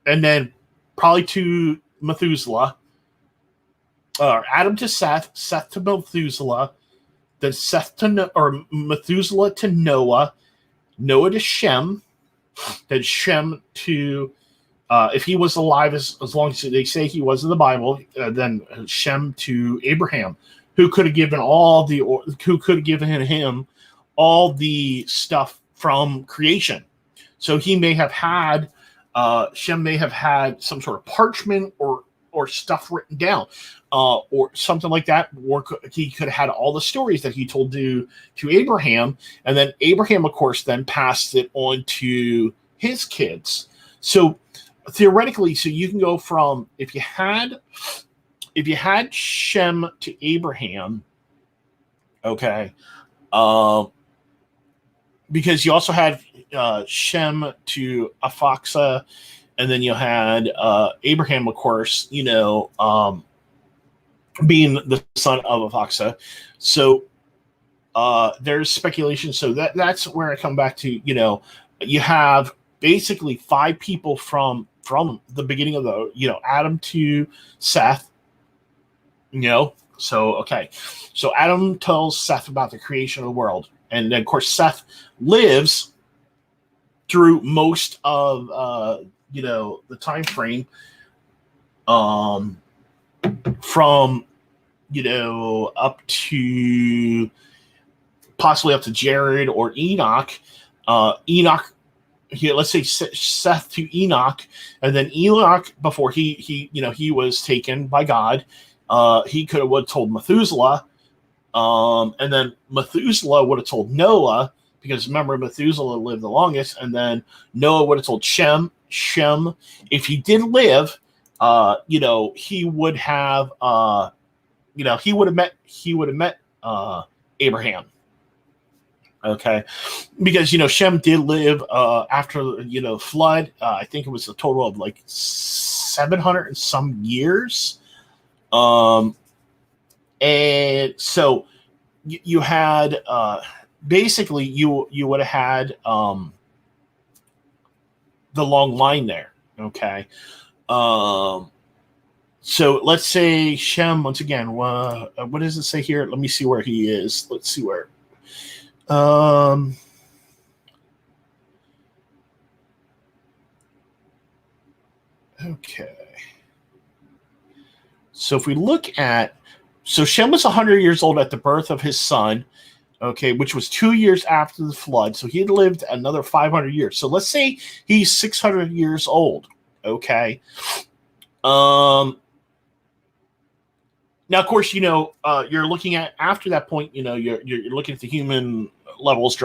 and then probably to Methuselah, or Adam to Seth, Seth to Methuselah, then Methuselah to Noah, Noah to Shem, then Shem to if he was alive, as long as they say he was in the Bible, then Shem to Abraham, who could have given him all the stuff from creation. So he may have had Shem may have had some sort of parchment or stuff written down, or something like that. Or he could have had all the stories that he told to Abraham, and then Abraham, of course, then passed it on to his kids. So theoretically, so you can go from if you had Shem to Abraham, okay, because you also had Shem to Aphoxa, and then you had Abraham, of course, being the son of Aphoxa. So there's speculation. So that's where I come back to. You have basically 5 people from the beginning of the Adam to Seth. So okay, so Adam tells Seth about the creation of the world, and then of course Seth lives through most of the time frame from up to possibly up to Jared or Enoch. Enoch, let's say Seth to Enoch, and then Enoch, before he was taken by God, he could have told Methuselah, and then Methuselah would have told Noah, because remember, Methuselah lived the longest, and then Noah would have told Shem. Shem, if he did live, he would have met Abraham. Okay, because Shem did live after flood. I think it was a total of like 700 and some years. And so you had basically you would have had the long line there. Okay. So let's say Shem, once again, what does it say here? Let me see where he is. Let's see where. Okay. So if we look at, Shem was 100 years old at the birth of his son, okay, which was 2 years after the flood. So he had lived another 500 years. So let's say he's 600 years old, okay? Now, of course, you're looking at, after that point, you're looking at the human levels,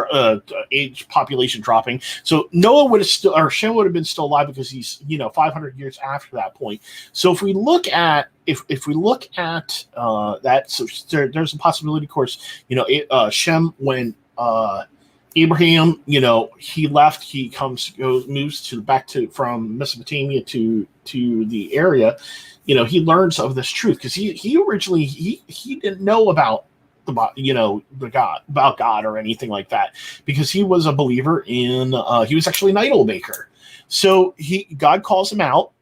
age, population dropping. So Noah would have still, or Shem would have been still alive, because he's 500 years after that point. So if we look at that, so there's a possibility, of course, Shem, when Abraham, he left, he moves from Mesopotamia to the area. He learns of this truth, because he originally he didn't know about about God or anything like that, because he was a believer in he was actually an idol maker. So God calls him out,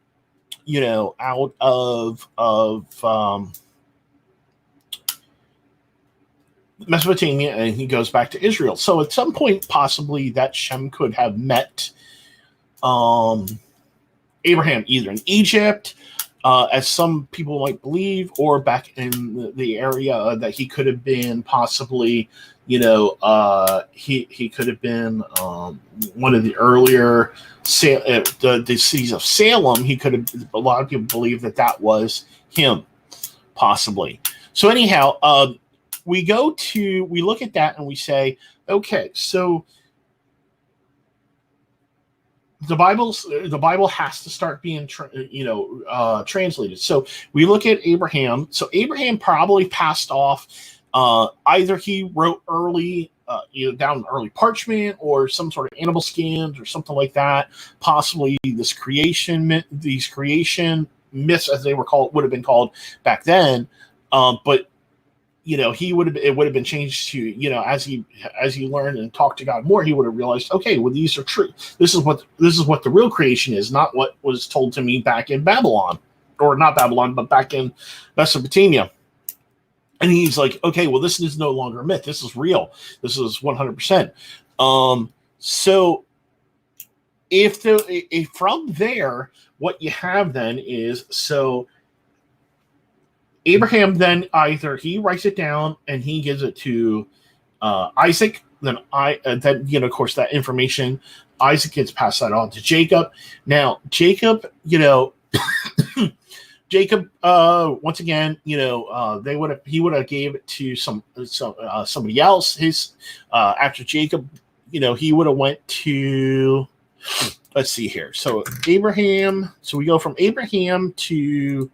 out of Mesopotamia, and he goes back to Israel. So at some point, possibly, that Shem could have met Abraham either in Egypt, as some people might believe, or back in the area that he could have been possibly, he could have been one of the earlier the cities of Salem. He could have. A lot of people believe that was him, possibly. So anyhow, we look at that and we say, okay, so the Bible has to start being translated. So we look at Abraham. So Abraham probably passed off, either he wrote early down early parchment, or some sort of animal skins or something like that. Possibly these creation myths, as they would have been called back then. But it would have been changed to, as he learned and talked to God more, he would have realized, okay, well, these are true. This is what the real creation is, not what was told to me back in Babylon, or not Babylon, but back in Mesopotamia. And he's like, okay, well, this is no longer a myth. This is real. This is 100%. So if from there, what you have then is, so Abraham then either he writes it down and he gives it to Isaac, then of course that information, Isaac gets passed that on to Jacob. Now Jacob, Jacob, once again, he would have gave it to somebody else. His after Jacob, he would have went to, let's see here. So Abraham. So we go from Abraham to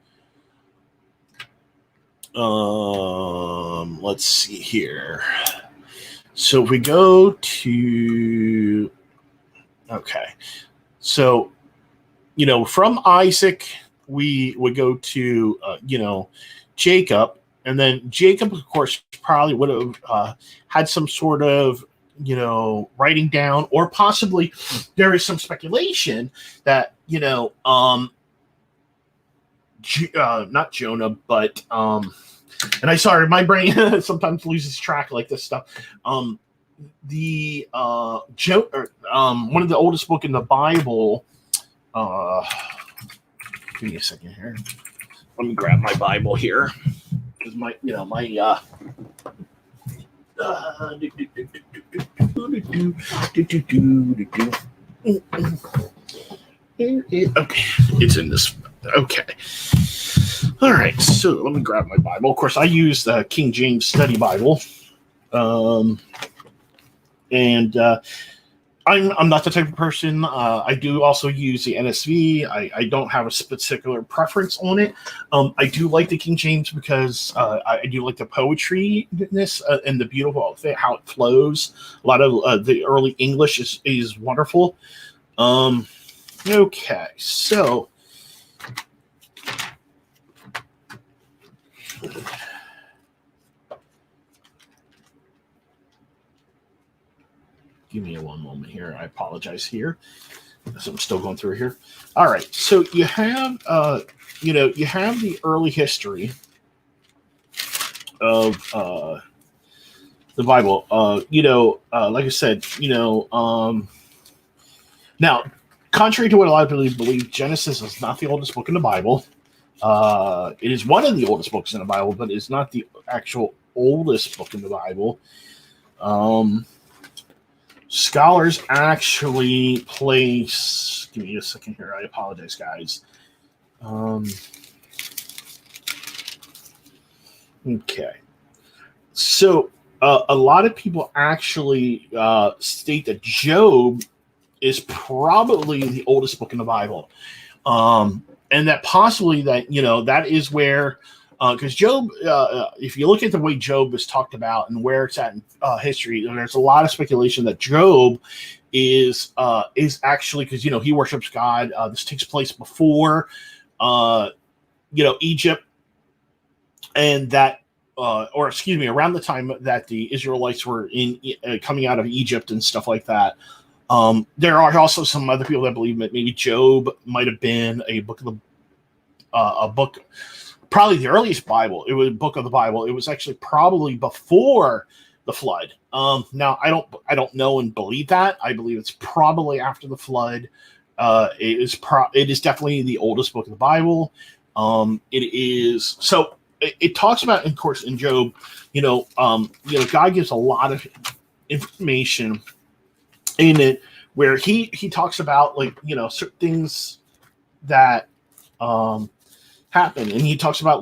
let's see here. So if we go to, okay, so from Isaac we would go to Jacob, and then Jacob, of course, probably would have had some sort of writing down, or possibly there is some speculation that not Jonah, but and I sorry, my brain sometimes loses track like this stuff. One of the oldest book in the Bible. Give me a second here. Let me grab my Bible here, because okay, it's in this. Okay. All right, so let me grab my Bible. Of course, I use the King James Study Bible, and I'm not the type of person. I do also use the NSV. I don't have a particular preference on it. I do like the King James because I do like the poetry-ness and the beautiful thing, how it flows. A lot of the early English is wonderful. Okay, so give me one moment here. I apologize here. So I'm still going through here. All right. So you have, you have the early history of the Bible. Like I said, now, contrary to what a lot of people believe, Genesis is not the oldest book in the Bible. It is one of the oldest books in the Bible, but it's not the actual oldest book in the Bible. Scholars actually place. Give me a second here. I apologize, guys. Okay. So a lot of people actually state that Job is probably the oldest book in the Bible. And that possibly that is where, because Job, if you look at the way Job is talked about and where it's at in history, there's a lot of speculation that Job is actually, because he worships God. This takes place before Egypt, and that around the time that the Israelites were coming out of Egypt and stuff like that. There are also some other people that believe that maybe Job might have been a book of probably the earliest Bible. It was a book of the Bible. It was actually probably before the flood. Now I don't know and believe that. I believe it's probably after the flood. It is definitely the oldest book of the Bible. It is so. It talks about, of course, in Job. God gives a lot of information in it where he talks about certain things that happen, and he talks about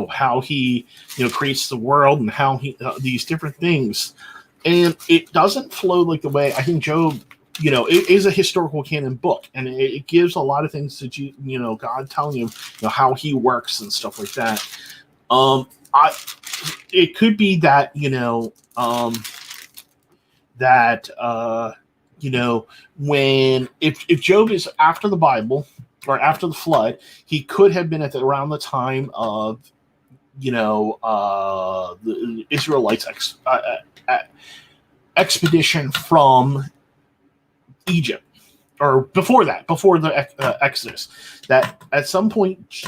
how he creates the world and how he these different things, and it doesn't flow like the way I think Job. It is a historical canon book, and it gives a lot of things to God telling him how he works and stuff like that. It could be that when if Job is after the Bible or after the flood, he could have been around the time of the Israelites expedition from Egypt, or before that, before the Exodus. That at some point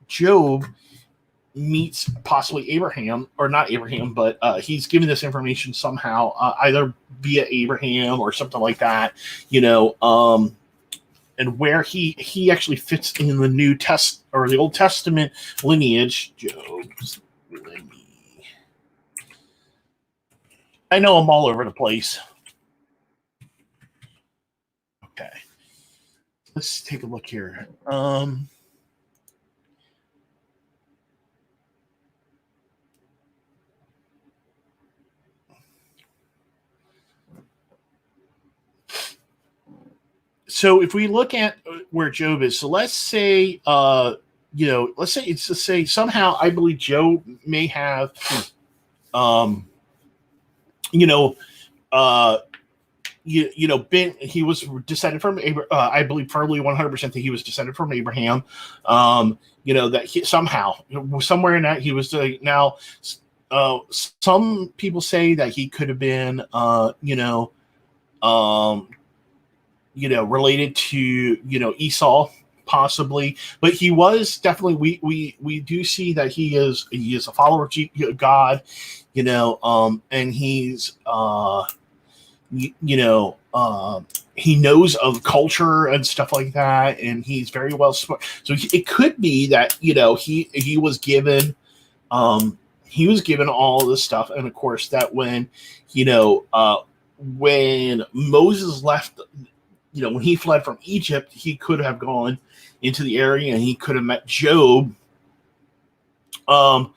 Job meets possibly Abraham, or not Abraham, but he's given this information somehow, either via Abraham or something like that, and where he actually fits in the New Test or the Old Testament lineage. Job's lineage. I know I'm all over the place. Okay, let's take a look here. So if we look at where Job is, so let's say, let's say somehow I believe Job may have, he was descended from Abraham. I believe firmly 100% that he was descended from Abraham. That he somehow, somewhere in that he was now. Some people say that he could have been, related to, Esau, possibly, but he was definitely, we do see that he is a follower of God, and he's, he knows of culture and stuff like that, and he's very well smart. So it could be that, he was given, all this stuff. And of course that when Moses left, when he fled from Egypt, he could have gone into the area and he could have met Job. Job,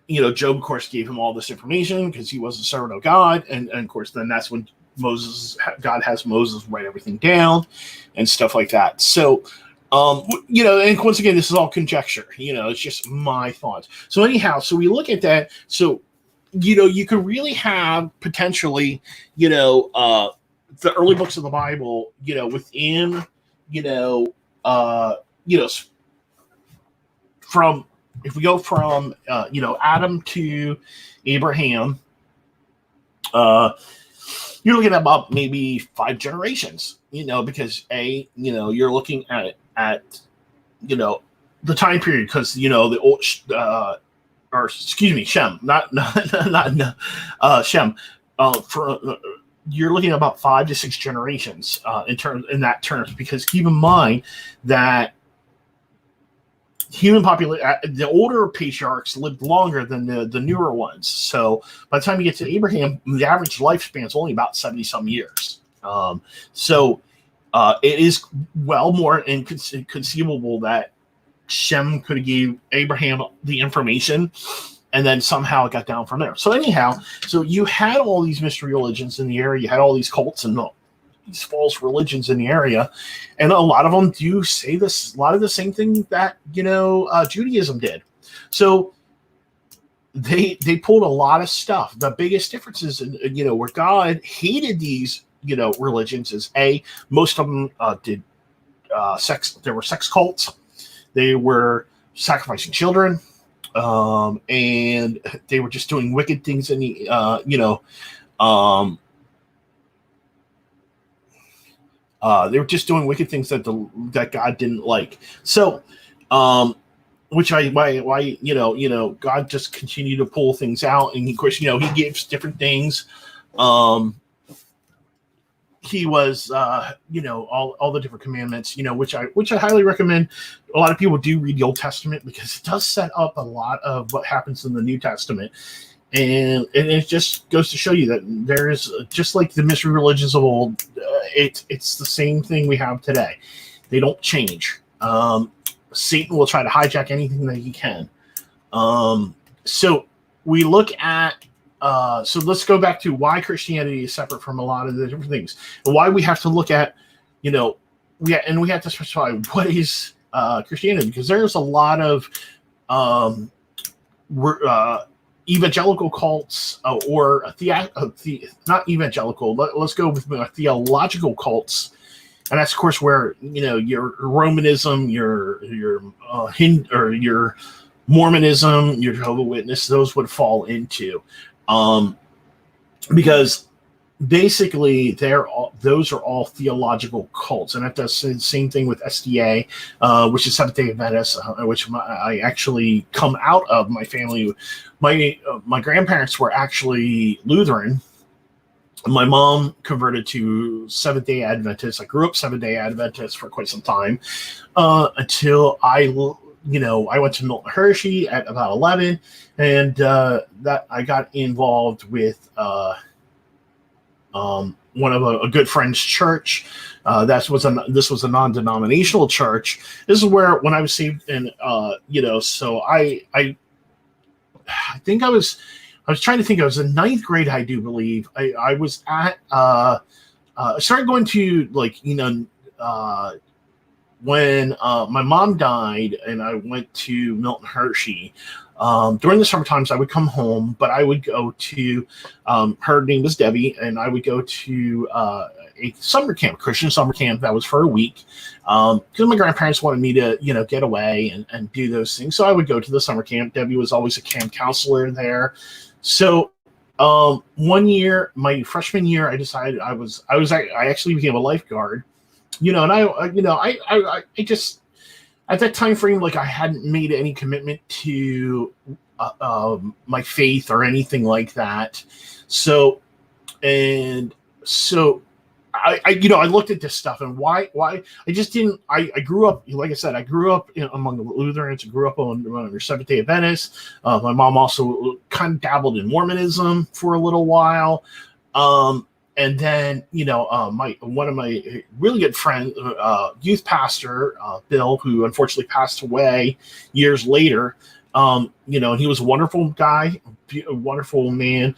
of course, gave him all this information because he was a servant of God. And of course, then that's when God has Moses write everything down and stuff like that. So, and once again, this is all conjecture, it's just my thoughts. So anyhow, so we look at that. So, you could really have potentially, the early books of the Bible, within, from, if we go from, Adam to Abraham, you're looking at about maybe 5 generations, because you're looking at the time period, because, the old, or excuse me, Shem, not Shem, for, you're looking at about 5 to 6 generations in that terms, because keep in mind that human population, the older patriarchs lived longer than the newer ones. So by the time you get to Abraham, the average lifespan is only about 70 some years. So it is well more inconceivable that Shem could have gave Abraham the information, and then somehow it got down from there. So anyhow, so you had all these mystery religions in the area. You had all these cults and these false religions in the area. And a lot of them do say a lot of the same thing that, Judaism did. So they pulled a lot of stuff. The biggest difference is, where God hated these, religions is most of them did sex. There were sex cults. They were sacrificing children. And they were just doing wicked things in the, they were just doing wicked things that God didn't like. So, why God just continued to pull things out, and of course, he gives different things. He was, all the different commandments, which I highly recommend. A lot of people do read the Old Testament because it does set up a lot of what happens in the New Testament. And it just goes to show you that there is, just like the mystery religions of old, it's the same thing we have today. They don't change. Satan will try to hijack anything that he can. So we look at, so let's go back to why Christianity is separate from a lot of the different things, and why we have to look at, we have to specify what is Christianity, because there's a lot of evangelical cults, or not evangelical. Let's go with theological cults, and that's of course where your Romanism, your Hindu, or your Mormonism, your Jehovah's Witness, those would fall into, because basically those are all theological cults, and that does the same thing with SDA, which is Seventh Day Adventist, which I actually come out of. My family, my grandparents were actually Lutheran. My mom converted to Seventh Day Adventist. I grew up Seventh Day Adventist for quite some time, until I went to Milton Hershey at about 11, and that I got involved with one of a good friend's church. This was a non-denominational church. This is where when I was saved, and so I think I was trying to think. I was in ninth grade, I do believe. I was at I started going to when my mom died, and I went to Milton Hershey. During the summer times, I would come home, but I would go to, her name was Debbie, and I would go to a summer camp, Christian summer camp that was for a week, because my grandparents wanted me to, get away and do those things. So I would go to the summer camp. Debbie was always a camp counselor there. So one year, my freshman year, I decided I actually became a lifeguard, and I just, at that time frame, like, I hadn't made any commitment to my faith or anything like that. So I looked at this stuff, and why I just didn't. I grew up, like I said, among the Lutherans. I grew up on Seventh Day Adventists. My mom also kind of dabbled in Mormonism for a little while. And then, one of my really good friends, youth pastor, Bill, who unfortunately passed away years later, and he was a wonderful guy, a wonderful man,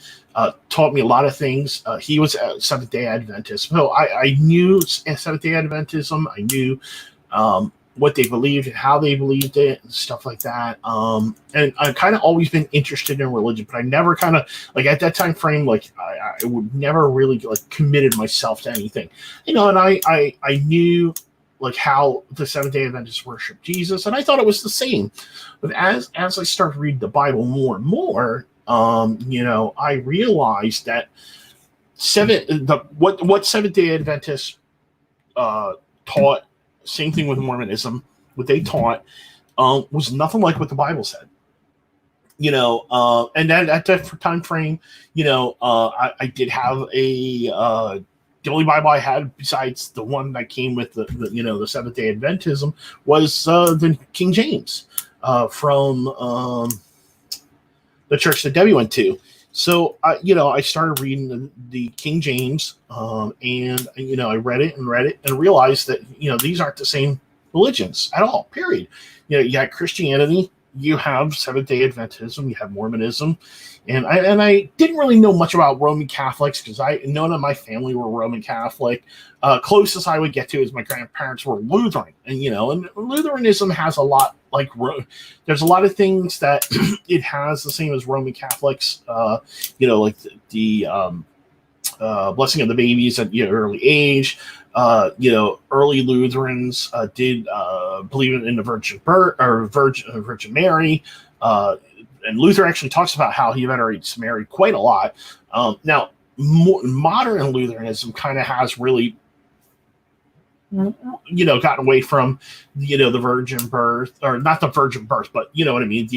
taught me a lot of things. He was a Seventh Day Adventist. So I knew Seventh Day Adventism. I knew what they believed and how they believed it and stuff like that. And I've kind of always been interested in religion, but I never kind of, like, at that time frame, like, I would never really, like, committed myself to anything, and I knew, like, how the Seventh Day Adventists worship Jesus, and I thought it was the same. But as I started reading the Bible more and more, I realized that what Seventh Day Adventists taught, same thing with Mormonism, what they taught was nothing like what the Bible said. And then at that time frame, I did have the only Bible I had besides the one that came with the Seventh Day Adventism was the King James from the church that Debbie went to. So I started reading the King James, and I read it and realized that these aren't the same religions at all. Period. You got Christianity, you have Seventh Day Adventism, you have Mormonism, and I didn't really know much about Roman Catholics because none of my family were Roman Catholic. Closest I would get to is my grandparents were Lutheran, and Lutheranism has a lot, like, there's a lot of things that it has the same as Roman Catholics. Like the blessing of the babies at early age. Early Lutherans did believe in the virgin birth or Virgin Mary. And Luther actually talks about how he venerates Mary quite a lot. Now, modern Lutheranism kind of has really, gotten away from, the virgin birth, or not the virgin birth, but what I mean,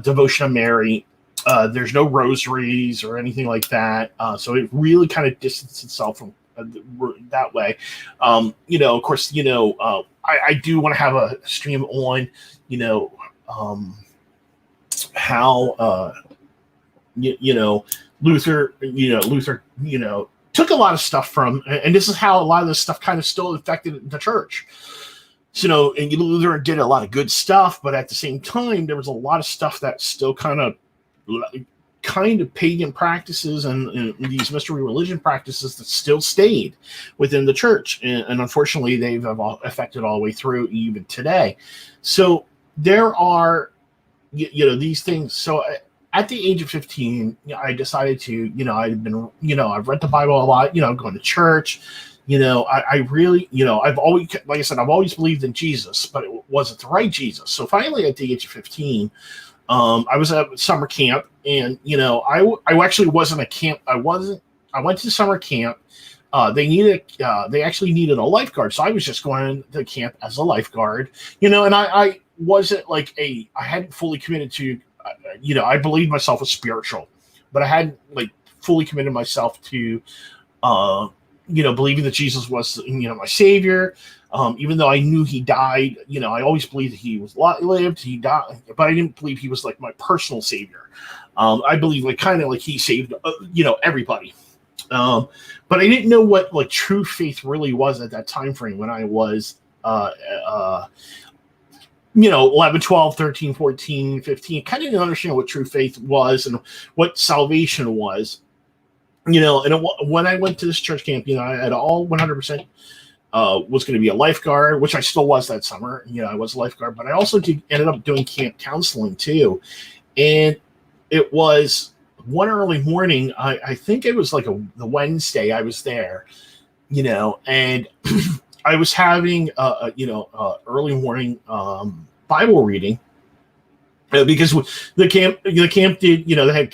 devotion of Mary. There's no rosaries or anything like that. So it really kind of distanced itself from that way. Of course, I do want to have a stream on, how Luther took a lot of stuff from, and this is how a lot of this stuff kind of still affected the church. So, and Luther did a lot of good stuff, but at the same time, there was a lot of stuff that still kind of pagan practices and these mystery religion practices that still stayed within the church, and unfortunately, they've affected all the way through even today. So there are, these things. So at the age of 15, I decided to, I've read the Bible a lot, going to church. I really, I've always, like I said, I've always believed in Jesus, but it wasn't the right Jesus. So finally, at the age of 15, I was at summer camp, and I actually wasn't a camp. I I went to summer camp. They actually needed a lifeguard, so I was just going to camp as a lifeguard, and I wasn't like I hadn't fully committed to, I believed myself was spiritual, but I hadn't like fully committed myself to, believing that Jesus was, my savior. Even though I knew he died, I always believed that he was lived, he died, but I didn't believe he was like my personal savior. I believe like kind of like he saved, everybody. But I didn't know what like true faith really was at that time frame when I was, 11, 12, 13, 14, 15. Kind of didn't understand what true faith was and what salvation was. And when I went to this church camp, I had all 100%, was going to be a lifeguard, which I still was that summer. I was a lifeguard, but I also ended up doing camp counseling too. And it was one early morning. I think it was like the Wednesday I was there, and I was having early morning Bible reading. Because the camp did, they had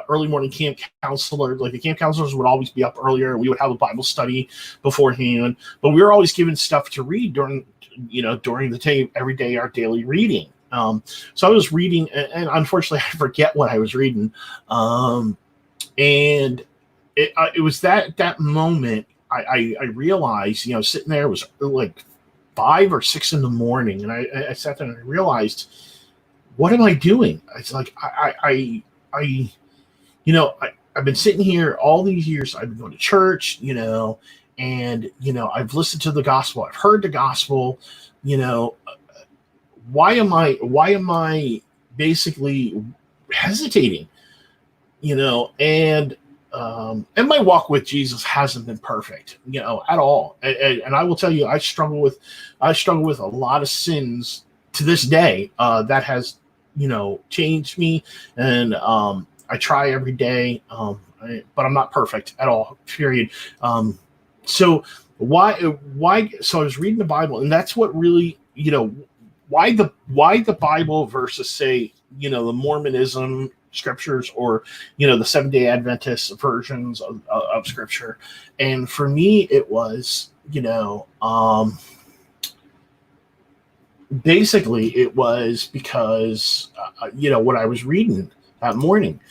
early morning camp counselor. Like the camp counselors would always be up earlier. We would have a Bible study beforehand, but we were always given stuff to read during the day, every day, our daily reading. So I was reading, and unfortunately, I forget what I was reading. And it was that moment I realized, sitting there, it was like 5 or 6 in the morning, and I sat there and I realized, what am I doing? It's like I've been sitting here all these years. I've been going to church, and I've listened to the gospel. I've heard the gospel. Why am I basically hesitating? And my walk with Jesus hasn't been perfect, at all. And I will tell you, I struggle with a lot of sins to this day. That has changed me, and I try every day, but I'm not perfect at all, period. So why so I was reading the Bible, and that's what really, why the Bible versus, say, the Mormonism scriptures, or the Seventh-day Adventist versions of scripture. And for me it was, basically it was because what I was reading that morning,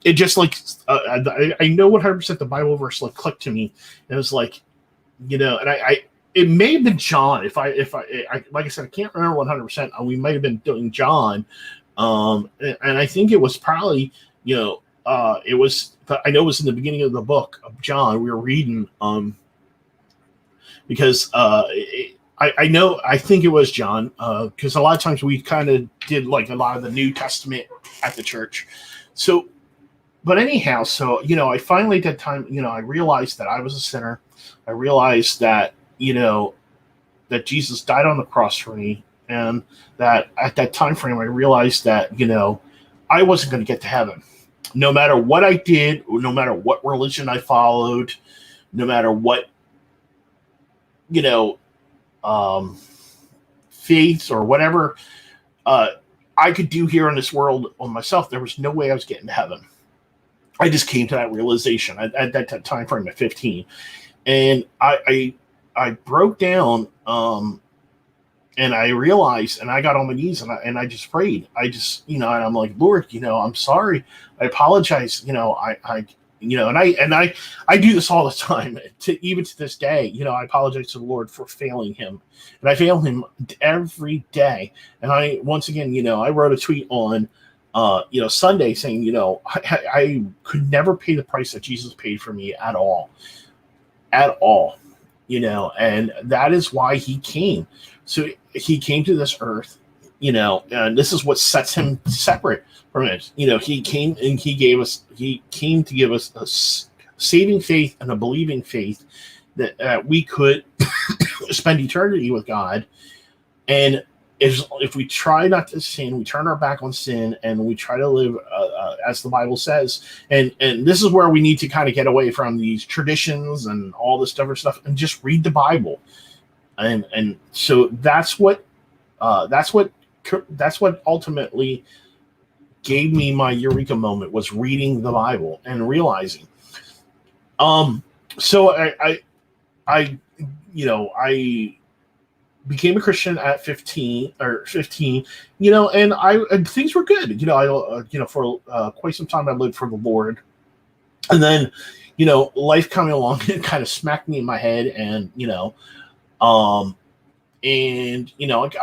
it just like I know 100% the Bible verse like clicked to me. And it was like, and I it may have been John. If I like I said, I can't remember 100%. We might have been doing John, and I think it was probably, it was, I know it was in the beginning of the book of John we were reading, because I think it was John, because a lot of times we kind of did like a lot of the New Testament at the church. So, but anyhow, so, I finally at that time, I realized that I was a sinner. I realized that, that Jesus died on the cross for me. And that at that time frame, I realized that, I wasn't going to get to heaven. No matter what I did, no matter what religion I followed, no matter what, faiths or whatever I could do here in this world on myself, there was no way I was getting to heaven. I just came to that realization at that time frame at 15, and I broke down, and I realized, and I got on my knees, and I just prayed. I just, and I'm like, Lord, I'm sorry. I apologize. And I do this all the time, even to this day. I apologize to the Lord for failing him, and I fail him every day. And I, once again, I wrote a tweet on, Sunday saying, I could never pay the price that Jesus paid for me at all, and that is why he came. So he came to this earth, and this is what sets him separate from it. He came and he came to give us a saving faith and a believing faith that we could spend eternity with God. And if we try not to sin, we turn our back on sin, and we try to live as the Bible says. And this is where we need to kind of get away from these traditions and all this different stuff, and just read the Bible. And so that's what ultimately gave me my eureka moment, was reading the Bible and realizing. So I I became a Christian at 15, and things were good. For quite some time I lived for the Lord, and then, life coming along and kind of smacked me in my head, and um, I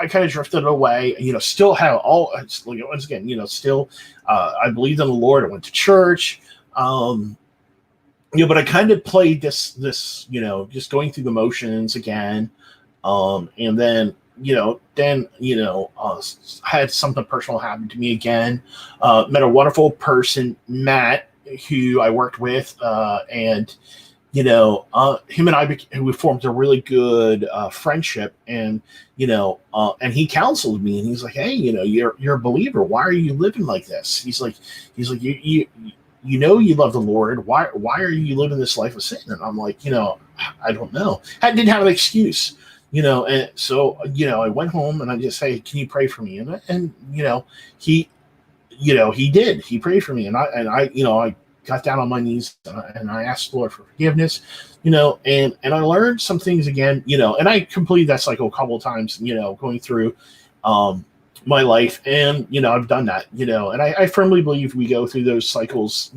kind of drifted away. Still have all, once again, still, I believed in the Lord. I went to church. But I kind of played this, just going through the motions again. And then, had something personal happen to me again. Met a wonderful person, Matt, who I worked with, and him and we formed a really good friendship, and and he counseled me, and he's like, "Hey, you're a believer. Why are you living like this?" He's like, you love the Lord. Why are you living this life of sin? And I'm like, I don't know. I didn't have an excuse, and so I went home and I just say, "Can you pray for me?" And he he did. He prayed for me, and I got down on my knees, and I asked the Lord for forgiveness, and I learned some things again, and I completed that cycle a couple of times, going through my life, and I've done that, and I firmly believe we go through those cycles,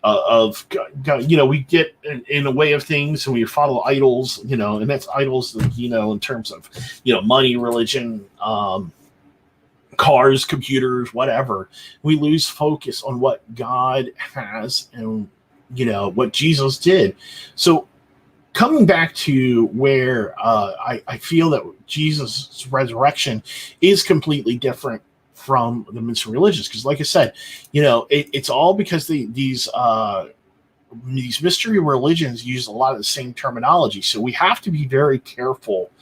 of we get in a way of things, and we follow idols, and that's idols, in terms of money, religion, cars, computers, whatever. We lose focus on what God has and what Jesus did. So coming back to where I feel that Jesus' resurrection is completely different from the mystery religions, because like I said, it's all because these mystery religions use a lot of the same terminology. So we have to be very careful.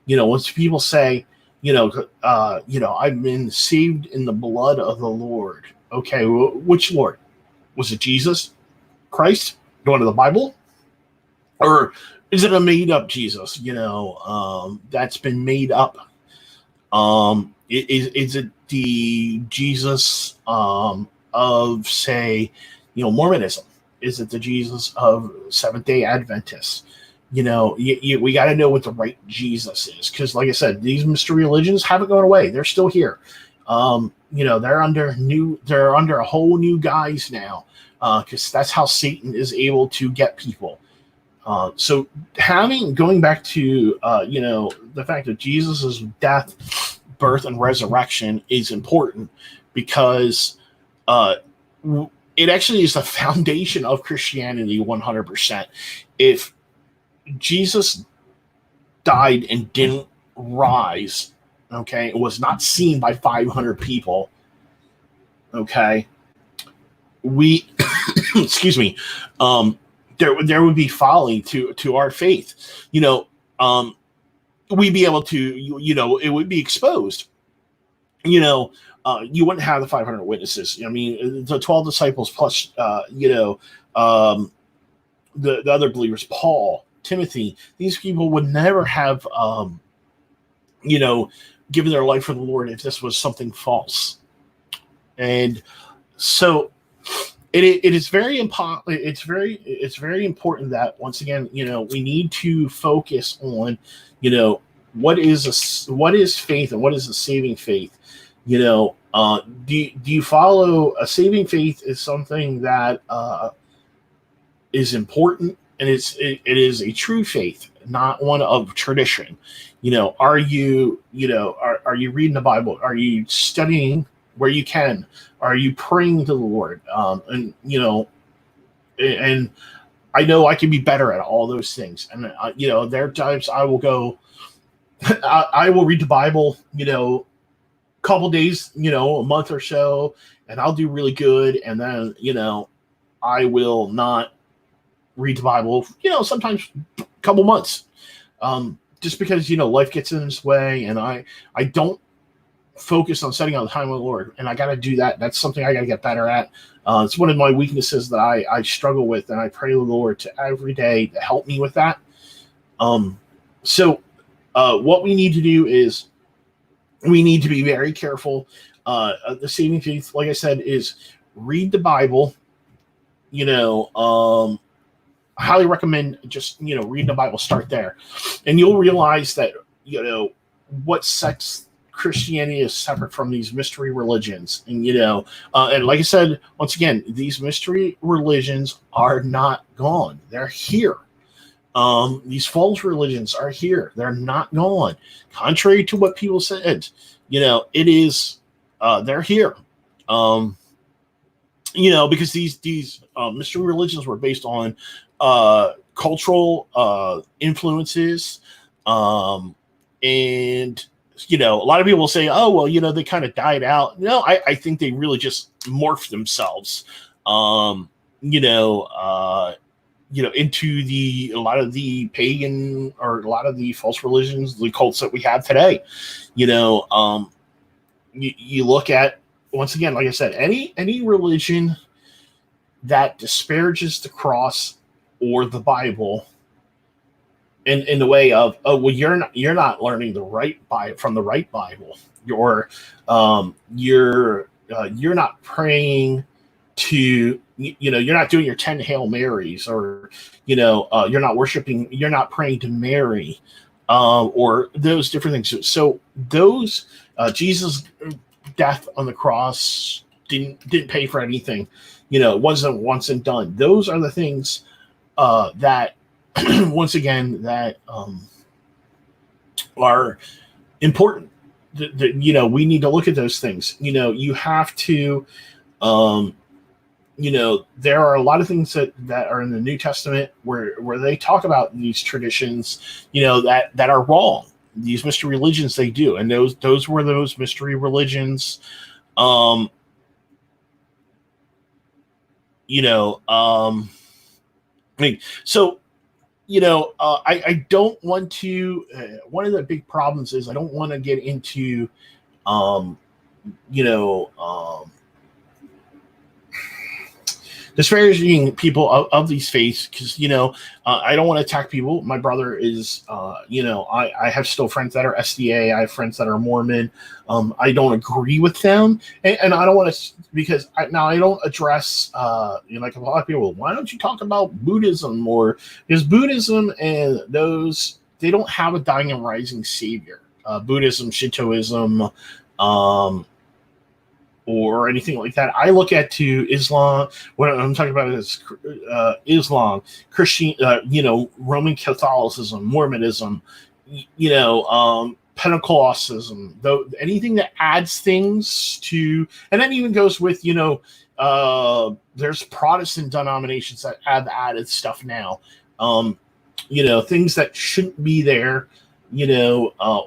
Once people say, I've been saved in the blood of the Lord. Okay, which Lord? Was it Jesus Christ, going to the Bible? Or is it a made up Jesus, that's been made up? Is it the Jesus of, say, Mormonism? Is it the Jesus of Seventh-day Adventists? We got to know what the right Jesus is, because, like I said, these mystery religions haven't gone away; they're still here. They're under a whole new guise now, because that's how Satan is able to get people. So going back to the fact that Jesus' death, birth, and resurrection is important, because it actually is the foundation of Christianity 100%. If Jesus died and didn't rise, okay, it was not seen by 500 people, okay, we excuse me, there would be folly to our faith. We'd be able to, it would be exposed. You wouldn't have the 500 witnesses. I mean, the 12 disciples plus, the other believers, Paul, Timothy, these people would never have, given their life for the Lord if this was something false. And so it is very important. It's very important that, once again, we need to focus on, what is faith, and what is a saving faith. Do you follow a saving faith? Is something that is important, and it is a true faith, not one of tradition. Are you are you reading the Bible? Are you studying where you can? Are you praying to the Lord? And I know I can be better at all those things. And there are times I will go, I will read the Bible, couple days, a month or so, and I'll do really good, and then I will not read the Bible, sometimes a couple months, just because life gets in its way, and I don't focus on setting out the time with the Lord, and I got to do that. That's something I got to get better at. It's one of my weaknesses that I struggle with, and I pray to the Lord to every day to help me with that. So what we need to do is we need to be very careful. The saving faith, like I said, is read the Bible, I highly recommend just, reading the Bible, start there. And you'll realize that, what sets Christianity is separate from these mystery religions. And, and like I said, once again, these mystery religions are not gone. They're here. These false religions are here. They're not gone. Contrary to what people said, it is, they're here. Because these mystery religions were based on cultural influences, and a lot of people will say, oh well, they kind of died out. No, I think they really just morphed themselves, into a lot of the pagan, or a lot of the false religions, the cults that we have today. You look at, once again, like I said, any religion that disparages the cross or the Bible in the way of, oh well, you're not learning the right from the right Bible. You're not praying to, you're not doing your 10 Hail Marys, or you're not worshiping, you're not praying to Mary, or those different things. So those Jesus' death on the cross didn't pay for anything. It wasn't once and done. Those are the things that once again that are important. We need to look at those things. You have to there are a lot of things that are in the New Testament where they talk about these traditions, that are wrong. These mystery religions, they do. And those were those mystery religions. I mean, so, I don't want to, one of the big problems is I don't want to get into, disparaging people of these faiths, because I don't want to attack people. My brother is I have still friends that are SDA. I have friends that are Mormon. I don't agree with them, and I don't want to, because I don't address like a lot of people. Why don't you talk about Buddhism? Or because Buddhism and those, they don't have a dying and rising savior. Buddhism, Shintoism, or anything like that. I look at to Islam. What I'm talking about is Islam, Christian, Roman Catholicism, Mormonism, Pentecostalism. Though anything that adds things to, and that even goes with there's Protestant denominations that have added stuff now. Things that shouldn't be there.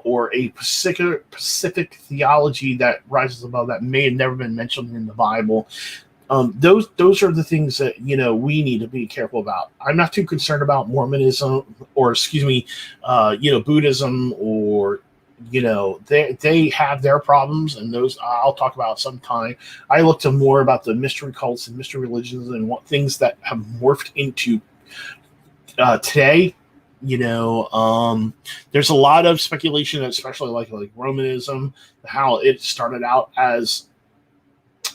Or a specific theology that rises above that may have never been mentioned in the Bible. Those are the things that we need to be careful about. I'm not too concerned about Mormonism, or Buddhism, or they have their problems, and those I'll talk about sometime. I look to more about the mystery cults and mystery religions and what things that have morphed into today. There's a lot of speculation, especially like Romanism, how it started out as,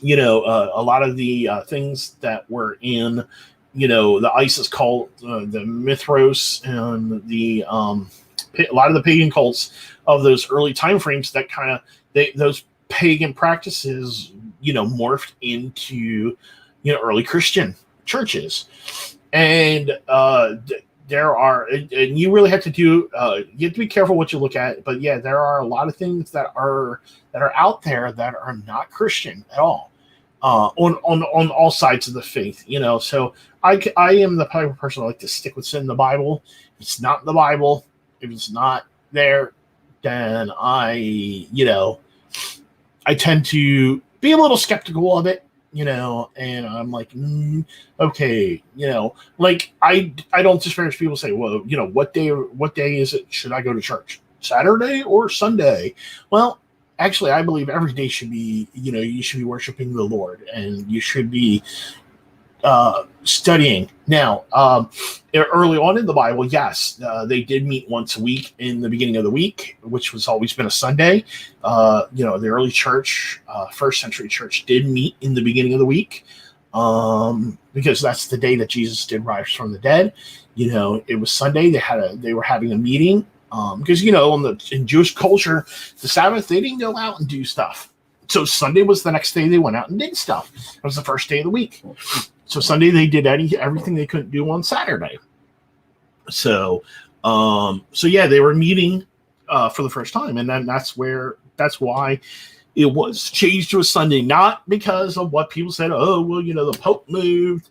a lot of the things that were in, the ISIS cult, the Mithros, and the a lot of the pagan cults of those early time frames that kind of those pagan practices, morphed into, early Christian churches, and there are, and you really have to do, you have to be careful what you look at. But yeah, there are a lot of things that are out there that are not Christian at all, on all sides of the faith. So I am the type of person I like to stick what's in the Bible. If it's not in the Bible, if it's not there, then I tend to be a little skeptical of it. And I'm like, okay, like I don't disparage people say, well, what day is it? Should I go to church? Saturday or Sunday? Well, actually, I believe every day should be, you should be worshiping the Lord, and you should be studying. Now, early on in the Bible, yes, they did meet once a week in the beginning of the week, which was always been a Sunday. The early church, first century church, did meet in the beginning of the week. because that's the day that Jesus did rise from the dead. It was Sunday. They were having a meeting, because in Jewish culture, the Sabbath they didn't go out and do stuff. So Sunday was the next day they went out and did stuff. It was the first day of the week. So Sunday they did everything they couldn't do on Saturday. So yeah, they were meeting for the first time, and then that's why it was changed to a Sunday, not because of what people said. Oh, well, the Pope moved,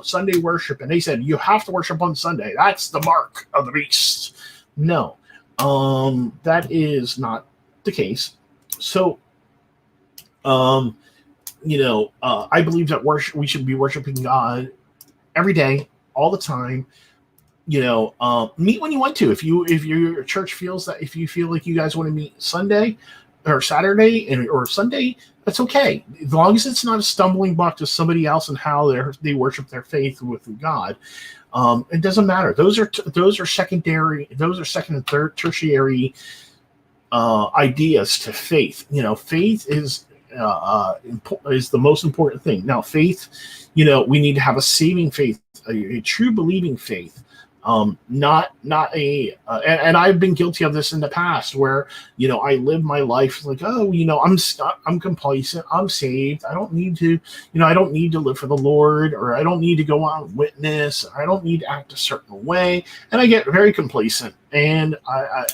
Sunday worship, and they said you have to worship on Sunday. That's the mark of the beast. No, that is not the case. So, I believe that we should be worshiping God every day, all the time. Meet when you want to. If your church feels that, if you feel like you guys want to meet Sunday or Saturday or Sunday, that's okay. As long as it's not a stumbling block to somebody else and how they worship their faith with God, it doesn't matter. Those are secondary. Those are second and third, tertiary ideas to faith. Faith is the most important thing. Now, faith, we need to have a saving faith, a true believing faith. Not a, and I've been guilty of this in the past where, I live my life like, I'm complacent. I'm saved. I don't need to, I don't need to live for the Lord, or I don't need to go out and witness. Or I don't need to act a certain way. And I get very complacent. And I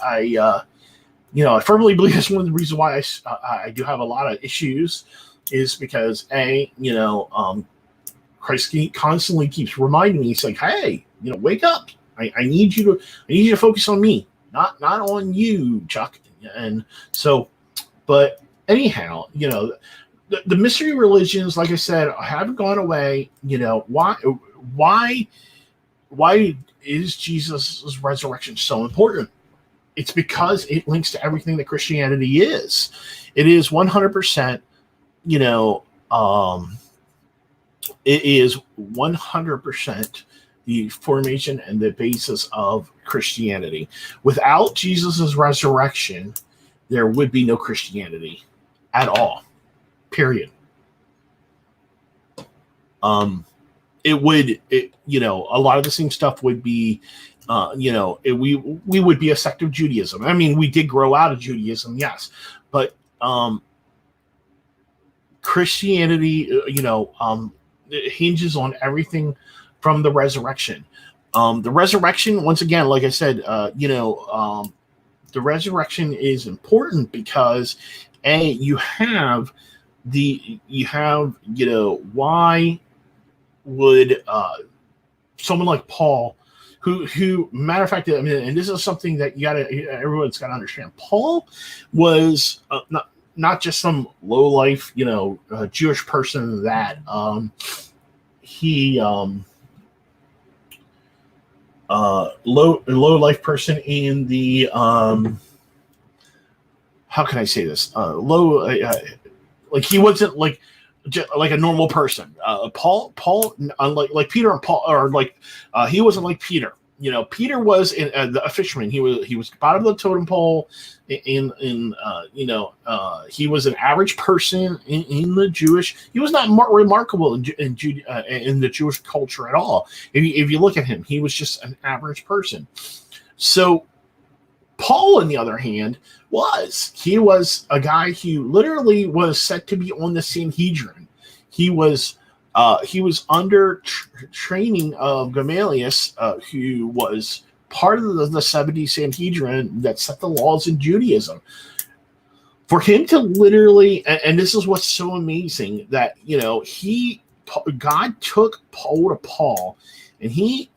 firmly believe that's one of the reasons why I do have a lot of issues, is because Christ constantly keeps reminding me. He's like, hey, wake up. I need you to focus on me, not on you, Chuck. And so, but anyhow, the mystery religions, like I said, haven't gone away. Why is Jesus' resurrection so important? It's because it links to everything that Christianity is. It is 100%, it is 100% the formation and the basis of Christianity. Without Jesus' resurrection, there would be no Christianity at all. Period. A lot of the same stuff would be, we would be a sect of Judaism. I mean, we did grow out of Judaism, yes, but Christianity, it hinges on everything from the resurrection. The resurrection, once again, like I said, the resurrection is important because why would someone like Paul, who matter of fact, I mean, and this is something that everyone's got to understand. Paul was not just some low life, Jewish person that low life person in the how can I say this, like he wasn't like a normal person. Paul, unlike Peter and Paul, or he wasn't like Peter. Peter was a fisherman. He was bottom of the totem pole. He was an average person in the Jewish. He was not remarkable in the Jewish culture at all. If you look at him, he was just an average person. So Paul, on the other hand, was a guy who literally was said to be on the Sanhedrin. He was under training of Gamaliel, who was part of the 70 Sanhedrin that set the laws in Judaism. For him to literally, and this is what's so amazing, that God took hold of Paul, and he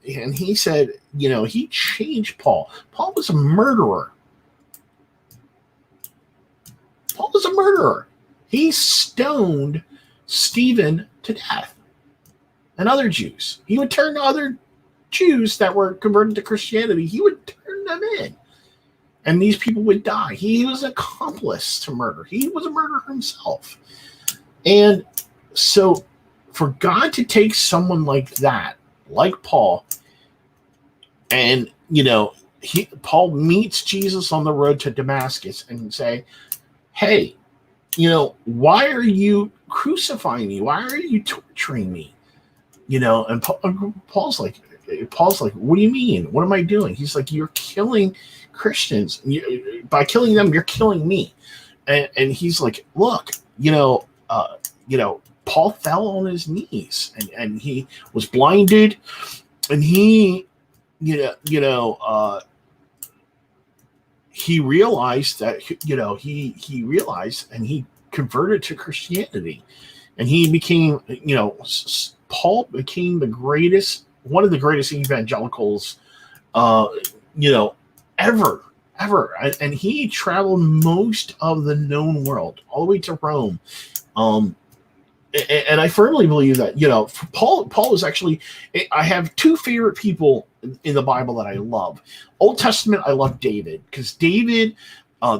said, he changed Paul. Paul was a murderer. He stoned Stephen to death, and other Jews. He would turn other Jews that were converted to Christianity, he would turn them in, and these people would die. He was an accomplice to murder. He was a murderer himself. And so for God to take someone like that, like Paul, and Paul meets Jesus on the road to Damascus and say, hey, why are you crucifying me? Why are you torturing me? And Paul's like, what do you mean? What am I doing? He's like, you're killing Christians. By killing them, you're killing me. And he's like, look, Paul fell on his knees and he was blinded, and he realized that he realized, and he converted to Christianity, and he became Paul became one of the greatest evangelicals ever, and he traveled most of the known world all the way to Rome. And I firmly believe that Paul is actually, I have two favorite people in the Bible that I love. Old Testament, I love David, because David,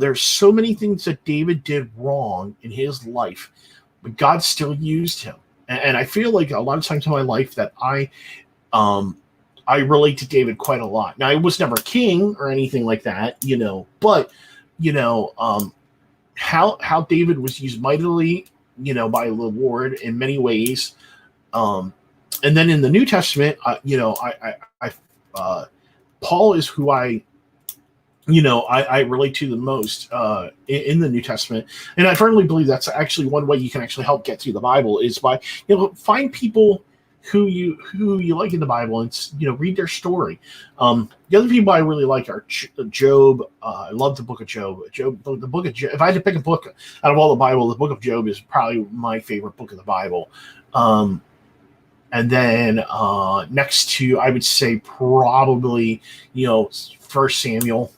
there's so many things that David did wrong in his life, but God still used him. And I feel like a lot of times in my life that I relate to David quite a lot. Now, I was never king or anything like that, but how David was used mightily, by the Lord in many ways. And then in the New Testament, Paul is who I relate to the most in the New Testament. And I firmly believe that's actually one way you can actually help get through the Bible, is by, find people who you like in the Bible and, read their story. The other people I really like are Job. I love the book of Job. The book of Job. If I had to pick a book out of all the Bible, the book of Job is probably my favorite book of the Bible. And then next to, I would say probably, First Samuel,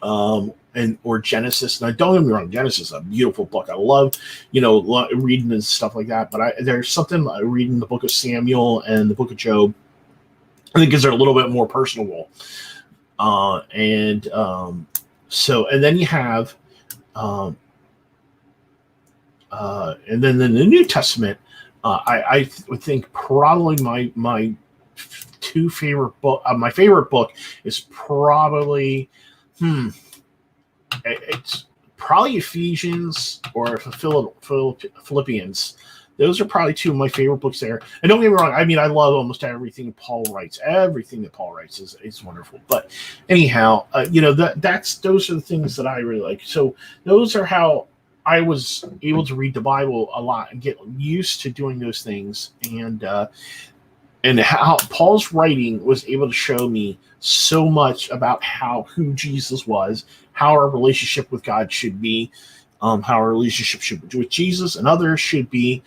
or Genesis. Now, don't get me wrong, Genesis is a beautiful book. I love, reading and stuff like that. But there's something I read in the book of Samuel and the book of Job, I think, because they're a little bit more personable. And then you have, and then in the New Testament, I would think probably my two favorite book. My favorite book is probably, it's probably Ephesians or Philippians. Those are probably two of my favorite books there. And don't get me wrong, I mean, I love almost everything Paul writes. Everything that Paul writes is wonderful. But anyhow, those are the things that I really like. So those are how I was able to read the Bible a lot and get used to doing those things. And how Paul's writing was able to show me so much about who Jesus was, how our relationship with God should be, how our relationship should be with Jesus and others should be.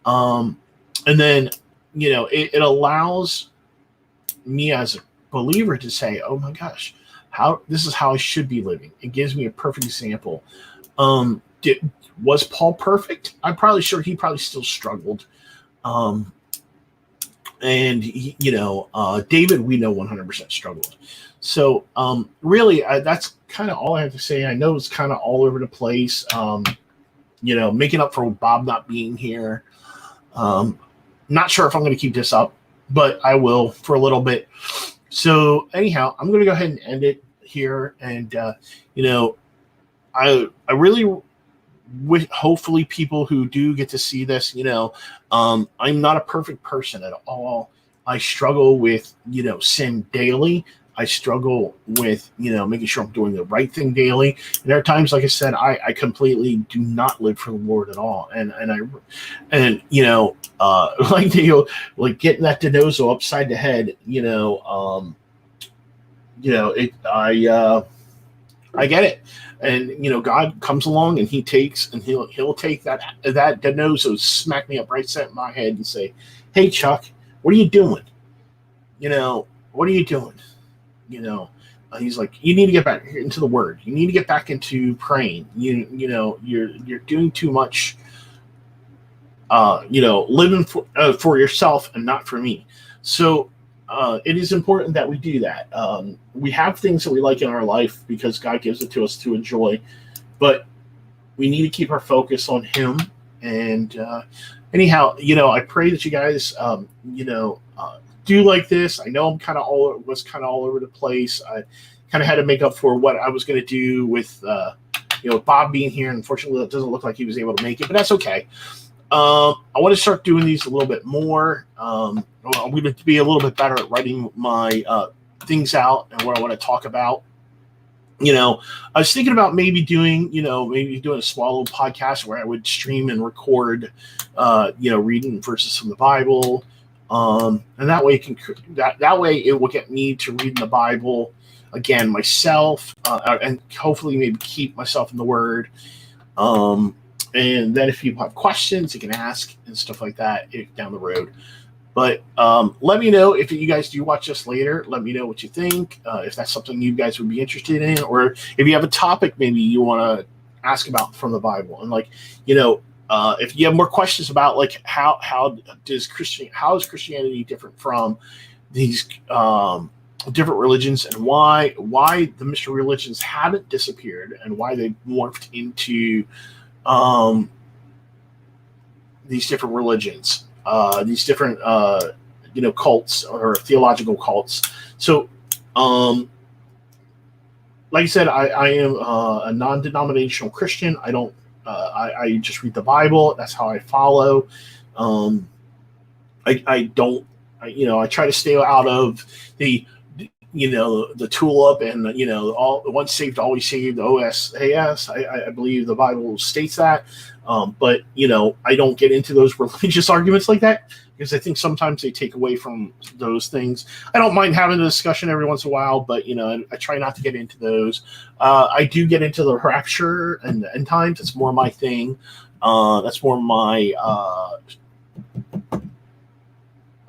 And then, it allows me as a believer to say, oh my gosh, this is how I should be living. It gives me a perfect example. Was Paul perfect? I'm probably sure he probably still struggled. And David, we know 100% struggled. So really, that's kind of all I have to say. I know it's kind of all over the place. Making up for Bob not being here. Not sure if I'm going to keep this up, but I will for a little bit. So anyhow, I'm going to go ahead and end it here. And I really hopefully people who do get to see this, I'm not a perfect person at all. I struggle with, sin daily. I struggle with, making sure I'm doing the right thing daily. And there are times, like I said, I completely do not live for the Lord at all. And like getting that denozo upside the head, I get it. And God comes along and he'll take that denozo, smack me up right set in my head and say, hey Chuck, what are you doing? What are you doing? He's like, you need to get back into the word. You need to get back into praying. You're doing too much, living for yourself and not for me. So it is important that we do that. We have things that we like in our life because God gives it to us to enjoy, but we need to keep our focus on Him. And anyhow, I pray that you guys, do like this. I know I'm kind of all over the place. I kind of had to make up for what I was going to do with with Bob being here, unfortunately, it doesn't look like he was able to make it, but that's okay. I want to start doing these a little bit more. I'm going to be a little bit better at writing my things out and what I want to talk about. I was thinking about maybe doing a small little podcast where I would stream and record, reading verses from the Bible. And that way it will get me to read the Bible again myself, and hopefully maybe keep myself in the Word. And then if people have questions, you can ask and stuff like that down the road. But let me know if you guys do watch this later. Let me know what you think, if that's something you guys would be interested in, or if you have a topic maybe you want to ask about from the Bible. And if you have more questions about how is Christianity different from these different religions, and why the mystery religions haven't disappeared, and why they morphed into these different religions. These different, cults or theological cults. So, like I said, I am a non-denominational Christian. I don't. I just read the Bible. That's how I follow. I don't. I try to stay out of the tulip and all once saved always saved. OSAS. I believe the Bible states that. But I don't get into those religious arguments like that, because I think sometimes they take away from those things. I don't mind having a discussion every once in a while, but I try not to get into those. I do get into the rapture and the end times. It's more my thing. That's more my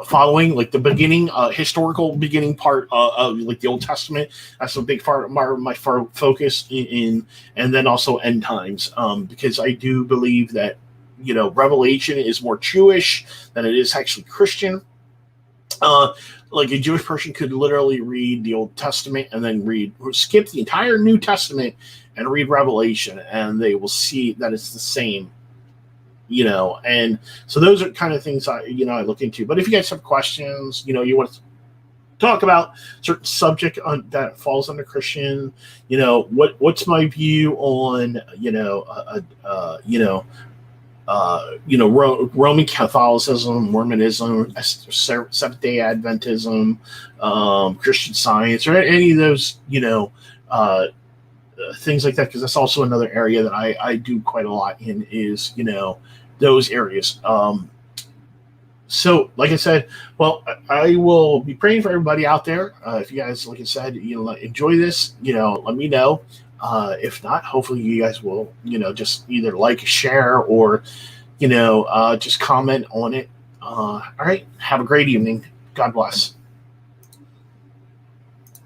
following, like the beginning, historical beginning part of like the Old Testament. That's a big part of my focus in, and then also end times, because I do believe that Revelation is more Jewish than it is actually Christian. Like a Jewish person could literally read the Old Testament and then skip the entire New Testament and read Revelation, and they will see that it's the same. And so those are kind of things I look into. But if you guys have questions, you want to talk about certain subject that falls under Christian, what's my view on, Roman Catholicism, Mormonism, Seventh-day Adventism, Christian Science, or any of those, things like that, because that's also another area that I do quite a lot in, is those areas. So like I said, well, I will be praying for everybody out there. If you guys, like I said, enjoy this, let me know. If not, hopefully you guys will just either like, share, or just comment on it. All right, have a great evening. God bless.